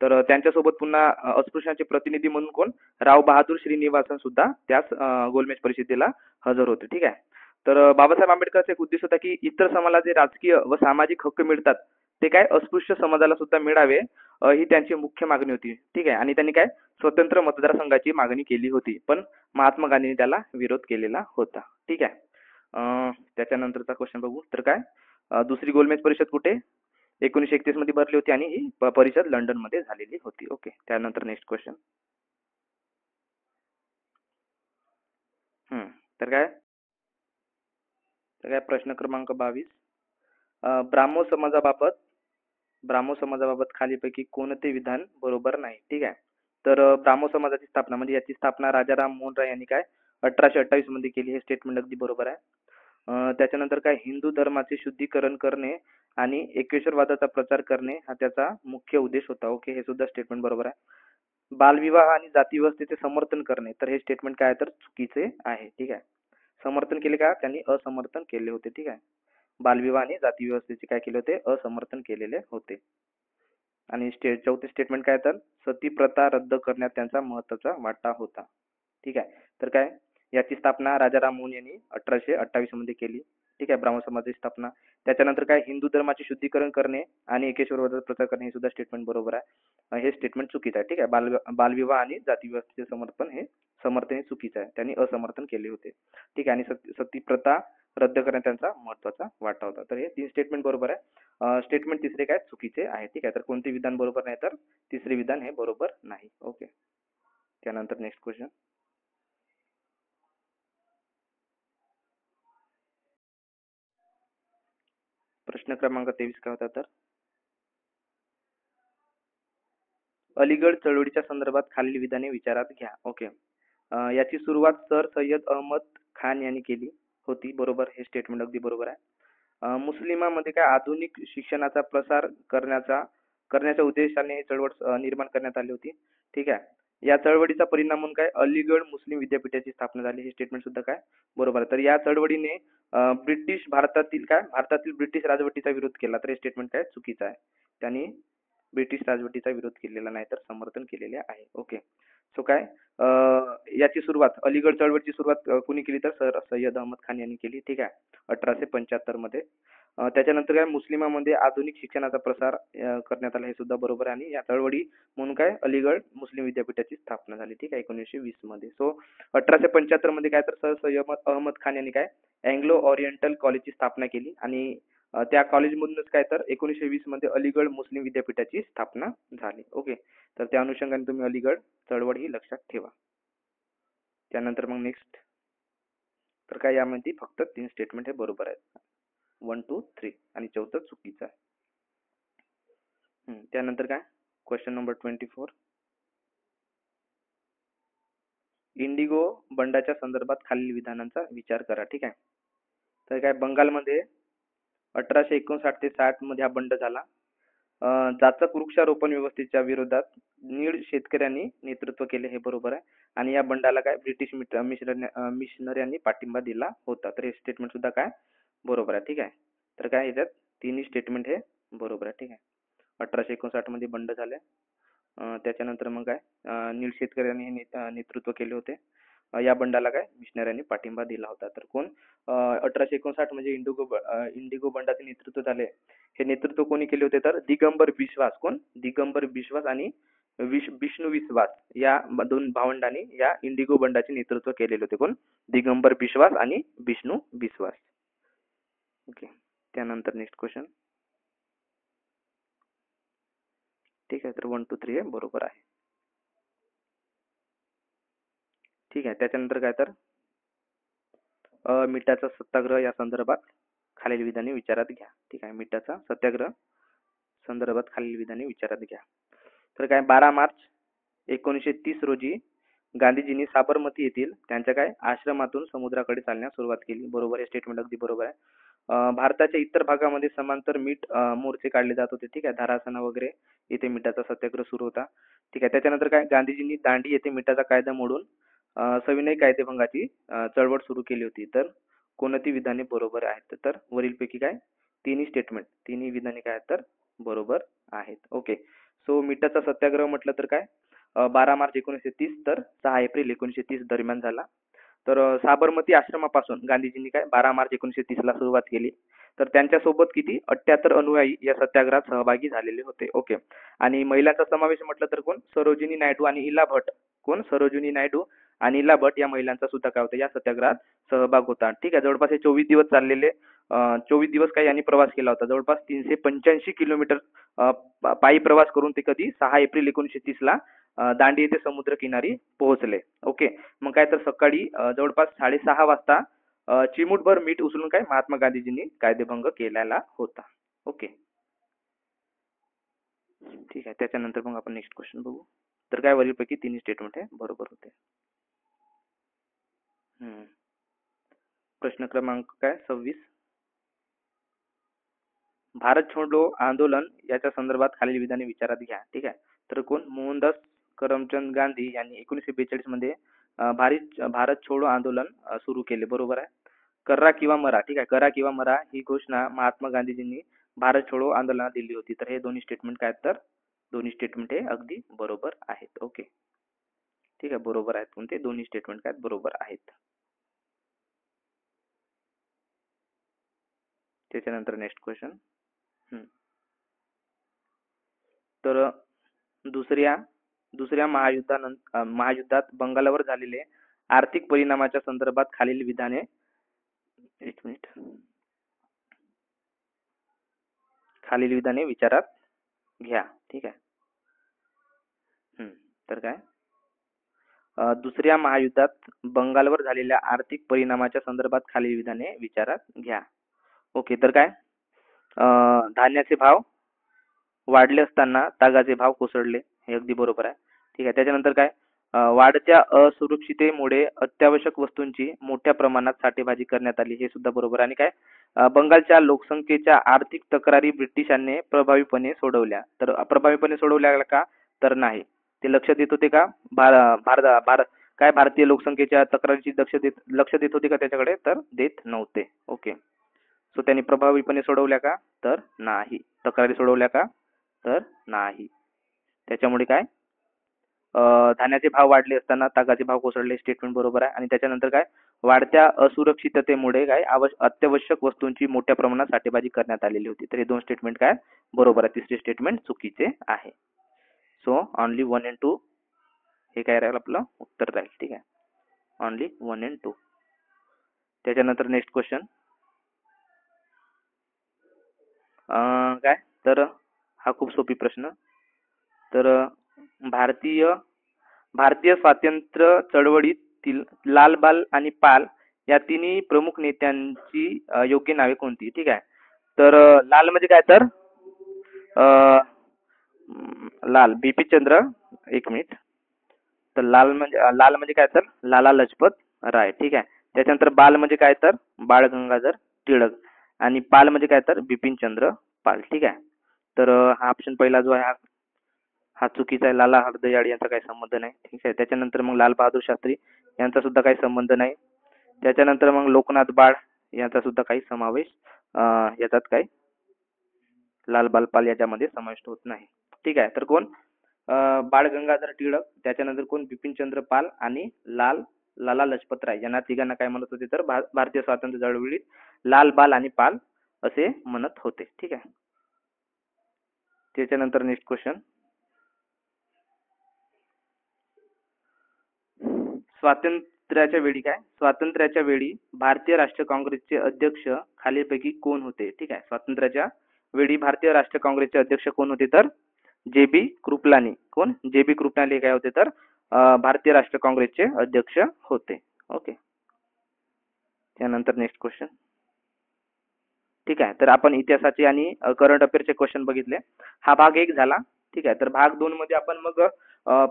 तर त्यांच्यासोबत पुन्हा अस्पृश्यांचे प्रतिनिधी म्हणून कोण राव बहादूर श्रीनिवासन सुद्धा त्याच गोलमेज परिषदेला हजर होते. ठीक आहे. तर बाबासाहेब आंबेडकरचा एक उद्देश होता की इतर समाजाला जे राजकीय व सामाजिक हक्क मिळतात ते काय अस्पृश्य समाजाला सुद्धा मिळावे ही त्यांची मुख्य मागणी होती. ठीक आहे. आणि त्यांनी काय स्वतंत्र मतदारसंघाची मागणी केली होती पण महात्मा गांधींनी त्याला विरोध केलेला होता. ठीक आहे. त्याच्यानंतरचा क्वेश्चन बघू तर काय दुसरी गोलमेज परिषद कुठे 1931 मध्ये भरली होती आणि ही परिषद लंडन मध्ये झालेली होती. ओके. त्यानंतर नेक्स्ट क्वेश्चन. तर काय तर काय प्रश्न क्रमांक 22, ब्राह्मो समाजाबाबत खालीपैकी कोणते विधान बरोबर नाही? ठीक आहे. तर ब्राह्मो समाजाची स्थापना म्हणजे याची स्थापना राजाराम मोहन राय यांनी काय 1828 मध्ये केली, हे स्टेटमेंट अगदी बरोबर आहे. त्याच्यानंतर काय हिंदू धर्माचे शुद्धीकरण करणे आणि एकेश्वरवादाचा प्रचार करणे हा त्याचा मुख्य उद्देश होता. ओके, हे सुद्धा स्टेटमेंट बरोबर आहे. बालविवाह आणि जातीव्यवस्थेचे समर्थन करणे, तर हे स्टेटमेंट काय तर चुकीचे आहे. ठीक आहे. समर्थन केले का? त्यांनी असमर्थन केले होते. ठीक आहे. बालविवाह आणि जाती व्यवस्थेचे काय केले होते? असमर्थन केलेले होते. आणि चौथे स्टेटमेंट काय तर सती प्रथा रद्द करण्यात त्यांचा महत्वाचा वाटा होता. ठीक आहे. तर काय याची स्थापना राजाराम मोहन यांनी 1828 मध्ये केली. ठीक आहे. ब्राह्मण समाजाची स्थापना. त्याच्यानंतर काय हिंदू धर्माचे शुद्धीकरण करणे आणि एकेश्वरवादाचा प्रचार करणे, हे सुद्धा स्टेटमेंट बरोबर आहे. हे स्टेटमेंट चुकीचं आहे. ठीक आहे. बालविवाह आणि जाती व्यवस्थेचे समर्थन हे चुकीचं आहे. त्यांनी असमर्थन केले होते. ठीक आहे. आणि सती प्रथा रद्द करण्यात त्यांचा महत्वाचा वाटा होता. तर हे 3 स्टेटमेंट बरोबर आहे. स्टेटमेंट तिसरे काय चुकीचे आहे. ठीक आहे. तर कोणते विधान बरोबर नाही? तर तिसरे विधान हे बरोबर नाही. ओके. त्यानंतर नेक्स्ट क्वेश्चन. प्रश्न क्रमांक 23 काय होता तर अलीगड चळवळीच्या संदर्भात खालील विधाने विचारात घ्या. ओके. याची सुरुवात सर सय्यद अहमद खान यांनी केली होती. बरोबर, हे स्टेटमेंट अगदी बरोबर आहे. मुस्लिमांमध्ये काय आधुनिक शिक्षणाचा प्रसार करण्याच्या उद्देशाने ही चळवळ निर्माण करण्यात आली होती. ठीक आहे. या चळवळीचा परिणाम म्हणून काय अलीगड मुस्लिम विद्यापीठाची स्थापना झाली, हे स्टेटमेंट सुद्धा काय बरोबर आहे. तर या चळवळीने भारतातील ब्रिटिश राजवटीचा विरोध केला, तर हे स्टेटमेंट काय चुकीचं आहे. त्यांनी ब्रिटिश राजवटीचा विरोध केलेला नाही तर समर्थन केलेले आहे. ओके. सो काय याची सुरुवात अलीगड चळवळीची सुरुवात कोणी केली तर सर सय्यद अहमद खान यांनी केली. ठीक आहे. 1875 मध्ये. त्याच्यानंतर काय मुस्लिमांमध्ये आधुनिक शिक्षणाचा प्रसार करण्यात आला, हे सुद्धा बरोबर आहे. आणि या चळवळी म्हणून काय अलीगड मुस्लिम विद्यापीठाची स्थापना झाली. ठीक आहे. 1920 मध्ये. सो 1875 मध्ये काय तर सर सय्यद अहमद खान यांनी काय अँग्लो ओरिएंटल कॉलेजची स्थापना केली आणि त्या कॉलेजमधूनच काय तर 1920 मध्ये अलीगड मुस्लिम विद्यापीठाची स्थापना झाली. ओके. तर त्या अनुषंगाने तुम्ही अलीगड चळवळ ही लक्षात ठेवा. त्यानंतर मग नेक्स्ट, तर काय यामध्ये फक्त 3 स्टेटमेंट हे बरोबर आहेत. 1, 2, 3 आणि चौथं चुकीचं आहे. त्यानंतर काय क्वेश्चन नंबर 24, इंडिगो बंडाच्या संदर्भात खालील विधानांचा विचार करा. ठीक आहे. तर काय बंगालमध्ये 1859 ते 60 मध्ये हा बंड झाला. जाचक वृक्षारोपण व्यवस्थेच्या विरोधात नीळ शेतकऱ्यांनी नेतृत्व केले, हे बरोबर आहे. आणि या बंडाला काय ब्रिटिश मिशनऱ्यांनी पाठिंबा दिला होता, तर हे स्टेटमेंट सुद्धा काय बरोबर आहे. ठीक आहे. तर काय याच्यात तिन्ही स्टेटमेंट हे बरोबर आहे. ठीक आहे. 1859 मध्ये बंड झाले. त्याच्यानंतर मग काय नीळ शेतकऱ्यांनी नेतृत्व केले होते. या बंडाला काय मिशनऱ्यांनी पाठिंबा दिला होता. तर कोण 1859 म्हणजे इंडिगो बंडाचे नेतृत्व झाले, हे नेतृत्व कोणी केले होते तर दिगंबर बिश्वास. कोण? दिगंबर बिश्वास आणि विष्णू विश्वास या दोन भावंडांनी या इंडिगो बंडाचे नेतृत्व केलेले होते. कोण? दिगंबर बिश्वास आणि विष्णू बिश्वास. ओके. त्यानंतर नेक्स्ट क्वेश्चन. ठीक आहे. तर 1, 2, 3 हे बरोबर आहे. ठीक आहे. त्याच्यानंतर काय तर मिठाचा सत्याग्रह या संदर्भात खालील विधाने विचारात घ्या. ठीक आहे. मिठाचा सत्याग्रह संदर्भात खालील विधाने विचारात घ्या. तर काय 12 मार्च 1930 रोजी गांधीजींनी साबरमती येथील त्यांच्या काय आश्रमातून समुद्राकडे चालण्यास सुरुवात केली. बरोबर, हे स्टेटमेंट अगदी बरोबर आहे. भारताच्या इतर भागामध्ये समांतर मीठ मोर्चे काढले जात होते. ठीक आहे. धारासना वगैरे इथे मिठाचा सत्याग्रह सुरू होता. ठीक आहे. त्याच्यानंतर काय गांधीजींनी दांडी येथे मिठाचा कायदा मोडून सविनय कायदेभंगाची चळवळ सुरू केली होती. तर कोणती विधाने बरोबर आहेत? तर वरीलपैकी काय तिन्ही विधाने काय तर बरोबर आहेत. ओके. सो मिठाचा सत्याग्रह म्हटलं तर काय 12 मार्च 1930 तर 6 एप्रिल 1930 दरम्यान झाला. तर साबरमती आश्रमापासून गांधीजींनी काय 12 मार्च 1930 ला सुरुवात केली. तर त्यांच्यासोबत किती 78 अनुयायी या सत्याग्रहात सहभागी झालेले होते. ओके. आणि महिलांचा समावेश म्हटलं तर कोण? सरोजिनी नायडू आणि इला भट. कोण? सरोजिनी नायडू आणि इला भट या महिलांचा सुद्धा काय होता या सत्याग्रहात सहभाग होता. ठीक आहे. जवळपास हे 24 दिवस चाललेले 24 दिवस काही यांनी प्रवास केला होता. जवळपास 385 किलोमीटर पायी प्रवास करून ते कधी 6 एप्रिल 1930 ला दांडी येथे समुद्र किनारी पोहोचले. ओके. मग काय तर सकाळी जवळपास 6:30 वाजता चिमूटभर मीठ उचलून काय महात्मा गांधीजींनी कायदेभंग केलेला होता. ओके, ठीक आहे. त्याच्यानंतर मग आपण नेक्स्ट क्वेश्चन बघू. तर काय वरीलपैकी तिन्ही स्टेटमेंट हे बरोबर होते. प्रश्न क्रमांक काय 26. भारत छोडो आंदोलन याच्या संदर्भात खालील विधाने विचारात घ्या. ठीक आहे. तर कोण मोहनदास करमचंद गांधी यांनी 1942 मध्ये भारत छोडो आंदोलन सुरू केले. बरोबर आहे. करा किंवा मरा. ठीक आहे. करा किंवा मरा ही घोषणा महात्मा गांधीजींनी भारत छोडो आंदोलनात दिली होती. तर हे दोन्ही स्टेटमेंट काय तर दोन्ही स्टेटमेंट हे अगदी बरोबर आहेत. ओके, ठीक आहे. बरोबर आहेत कोणते दोन्ही स्टेटमेंट काय बरोबर आहेत. त्याच्यानंतर नेक्स्ट क्वेश्चन. तर दुसऱ्या महायुद्धात बंगालवर झालेले आर्थिक परिणामाच्या संदर्भात खालील विधाने एक मिनिट खालील विधाने विचारात घ्या. ठीक आहे. तर काय दुसऱ्या महायुद्धात बंगालवर झालेल्या आर्थिक परिणामाच्या संदर्भात खालील विधाने विचारात घ्या. ओके, तर काय धान्याचे भाव वाढले असताना तागाचे भाव कोसळले. हे अगदी बरोबर आहे. ठीक आहे. त्याच्यानंतर काय वाढत्या असुरक्षिततेमुळे अत्यावश्यक वस्तूंची मोठ्या प्रमाणात साठेबाजी करण्यात आली. हे सुद्धा बरोबर. आणि काय बंगालच्या लोकसंख्येच्या आर्थिक तक्रारी ब्रिटिशांनी प्रभावीपणे सोडवल्या. तर प्रभावीपणे सोडवल्या का तर नाही. ते लक्ष देत होते का काय भारतीय लोकसंख्येच्या तक्रारीची लक्ष देत होते का त्याच्याकडे तर देत नव्हते. ओके, सो त्यांनी प्रभावीपणे सोडवल्या का तर नाही. तक्रारी सोडवल्या का तर नाही. त्याच्यामुळे काय धान्याचे भाव वाढले असताना तागाचे भाव कोसळले. स्टेटमेंट बरोबर आहे. आणि त्याच्यानंतर काय वाढत्या असुरक्षिततेमुळे काय अत्यावश्यक वस्तूंची मोठ्या प्रमाणात साठेबाजी करण्यात आलेली होती. तर हे दोन स्टेटमेंट काय बरोबर आहे. तिसरे स्टेटमेंट चुकीचे आहे. सो ओनली 1 and 2 हे काय राहील आपलं उत्तर राहील. ठीक आहे. Only 1 and 2. त्याच्यानंतर नेक्स्ट क्वेश्चन काय तर हा खूप सोपी प्रश्न. तर भारतीय स्वातंत्र्य चळवळीतील लाल बाल आणि पाल या तिन्ही प्रमुख नेत्यांची योग्य नावे कोणती. ठीक आहे. तर लाल म्हणजे काय तर लाल बिपिन चंद्र एक मिनिट. तर लाल म्हणजे काय तर लाला लजपत राय. ठीक आहे. त्याच्यानंतर बाल म्हणजे काय तर बाळ गंगाधर टिळक आणि पाल म्हणजे काय तर बिपिन चंद्र पाल. ठीक आहे. तर हा ऑप्शन पहिला जो आहे हा चुकीचा आहे. लाला हरदयाळ यांचा काही संबंध नाही. ठीक आहे. त्याच्यानंतर मग लाल बहादूर शास्त्री यांचा सुद्धा काही संबंध नाही. त्याच्यानंतर मग लोकनाथ बाळ यांचा सुद्धा काही समावेश याच्यात काही लाल बालपाल याच्यामध्ये समाविष्ट होत नाही. ठीक आहे. तर कोण बाळ गंगाधर टिळक, त्याच्यानंतर कोण बिपिन चंद्र पाल आणि लाला लजपत राय यांना तिघांना काय म्हणत होते तर भारतीय स्वातंत्र्य चळवळीत लाल बाल आणि पाल असे म्हणत होते. ठीक आहे. त्याच्यानंतर नेक्स्ट क्वेश्चन स्वातंत्र्याच्या वेळी भारतीय राष्ट्रीय काँग्रेसचे अध्यक्ष खालीलपैकी कोण होते. ठीक आहे. स्वातंत्र्याच्या वेळी भारतीय राष्ट्रीय काँग्रेसचे अध्यक्ष कोण होते तर जे.बी. कृपलानी. कोण जे.बी. कृपलानी काय होते तर भारतीय राष्ट्रीय काँग्रेसचे अध्यक्ष होते. ओके. त्यानंतर नेक्स्ट क्वेश्चन. ठीक आहे. तर आपण इतिहासाचे आणि करंट अफेअरचे क्वेश्चन बघितले. हा भाग 1 झाला. ठीक आहे. तर भाग 2 मध्ये आपण मग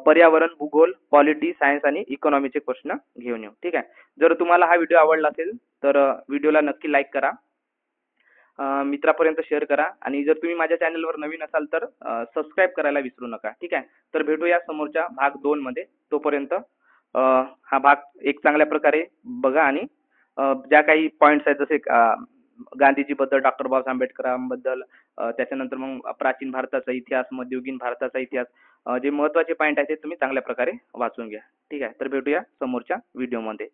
पर्यावरण, भूगोल, पॉलिटी, सायन्स आणि इकॉनॉमीचे प्रश्न घेऊन येऊ. ठीक आहे. जर तुम्हाला हा व्हिडिओ आवडला असेल तर व्हिडिओला नक्की लाईक करा, मित्रापर्यंत शेअर करा आणि जर तुम्ही माझ्या चॅनलवर नवीन असाल तर सबस्क्राईब करायला विसरू नका. ठीक आहे. तर भेटूया समोरच्या भाग 2 मध्ये. तोपर्यंत हा भाग एक चांगल्या प्रकारे बघा आणि ज्या काही पॉइंट्स आहेत जसे गांधीजीबद्दल, डॉक्टर बाबासाहेब आंबेडकरांबद्दल, त्याच्यानंतर मग प्राचीन भारताचा इतिहास, मध्ययुगीन भारताचा इतिहास, जे महत्त्वाचे पॉइंट आहेत ते तुम्ही चांगल्या प्रकारे वाचून घ्या. ठीक आहे. तर भेटूया समोरच्या व्हिडिओमध्ये.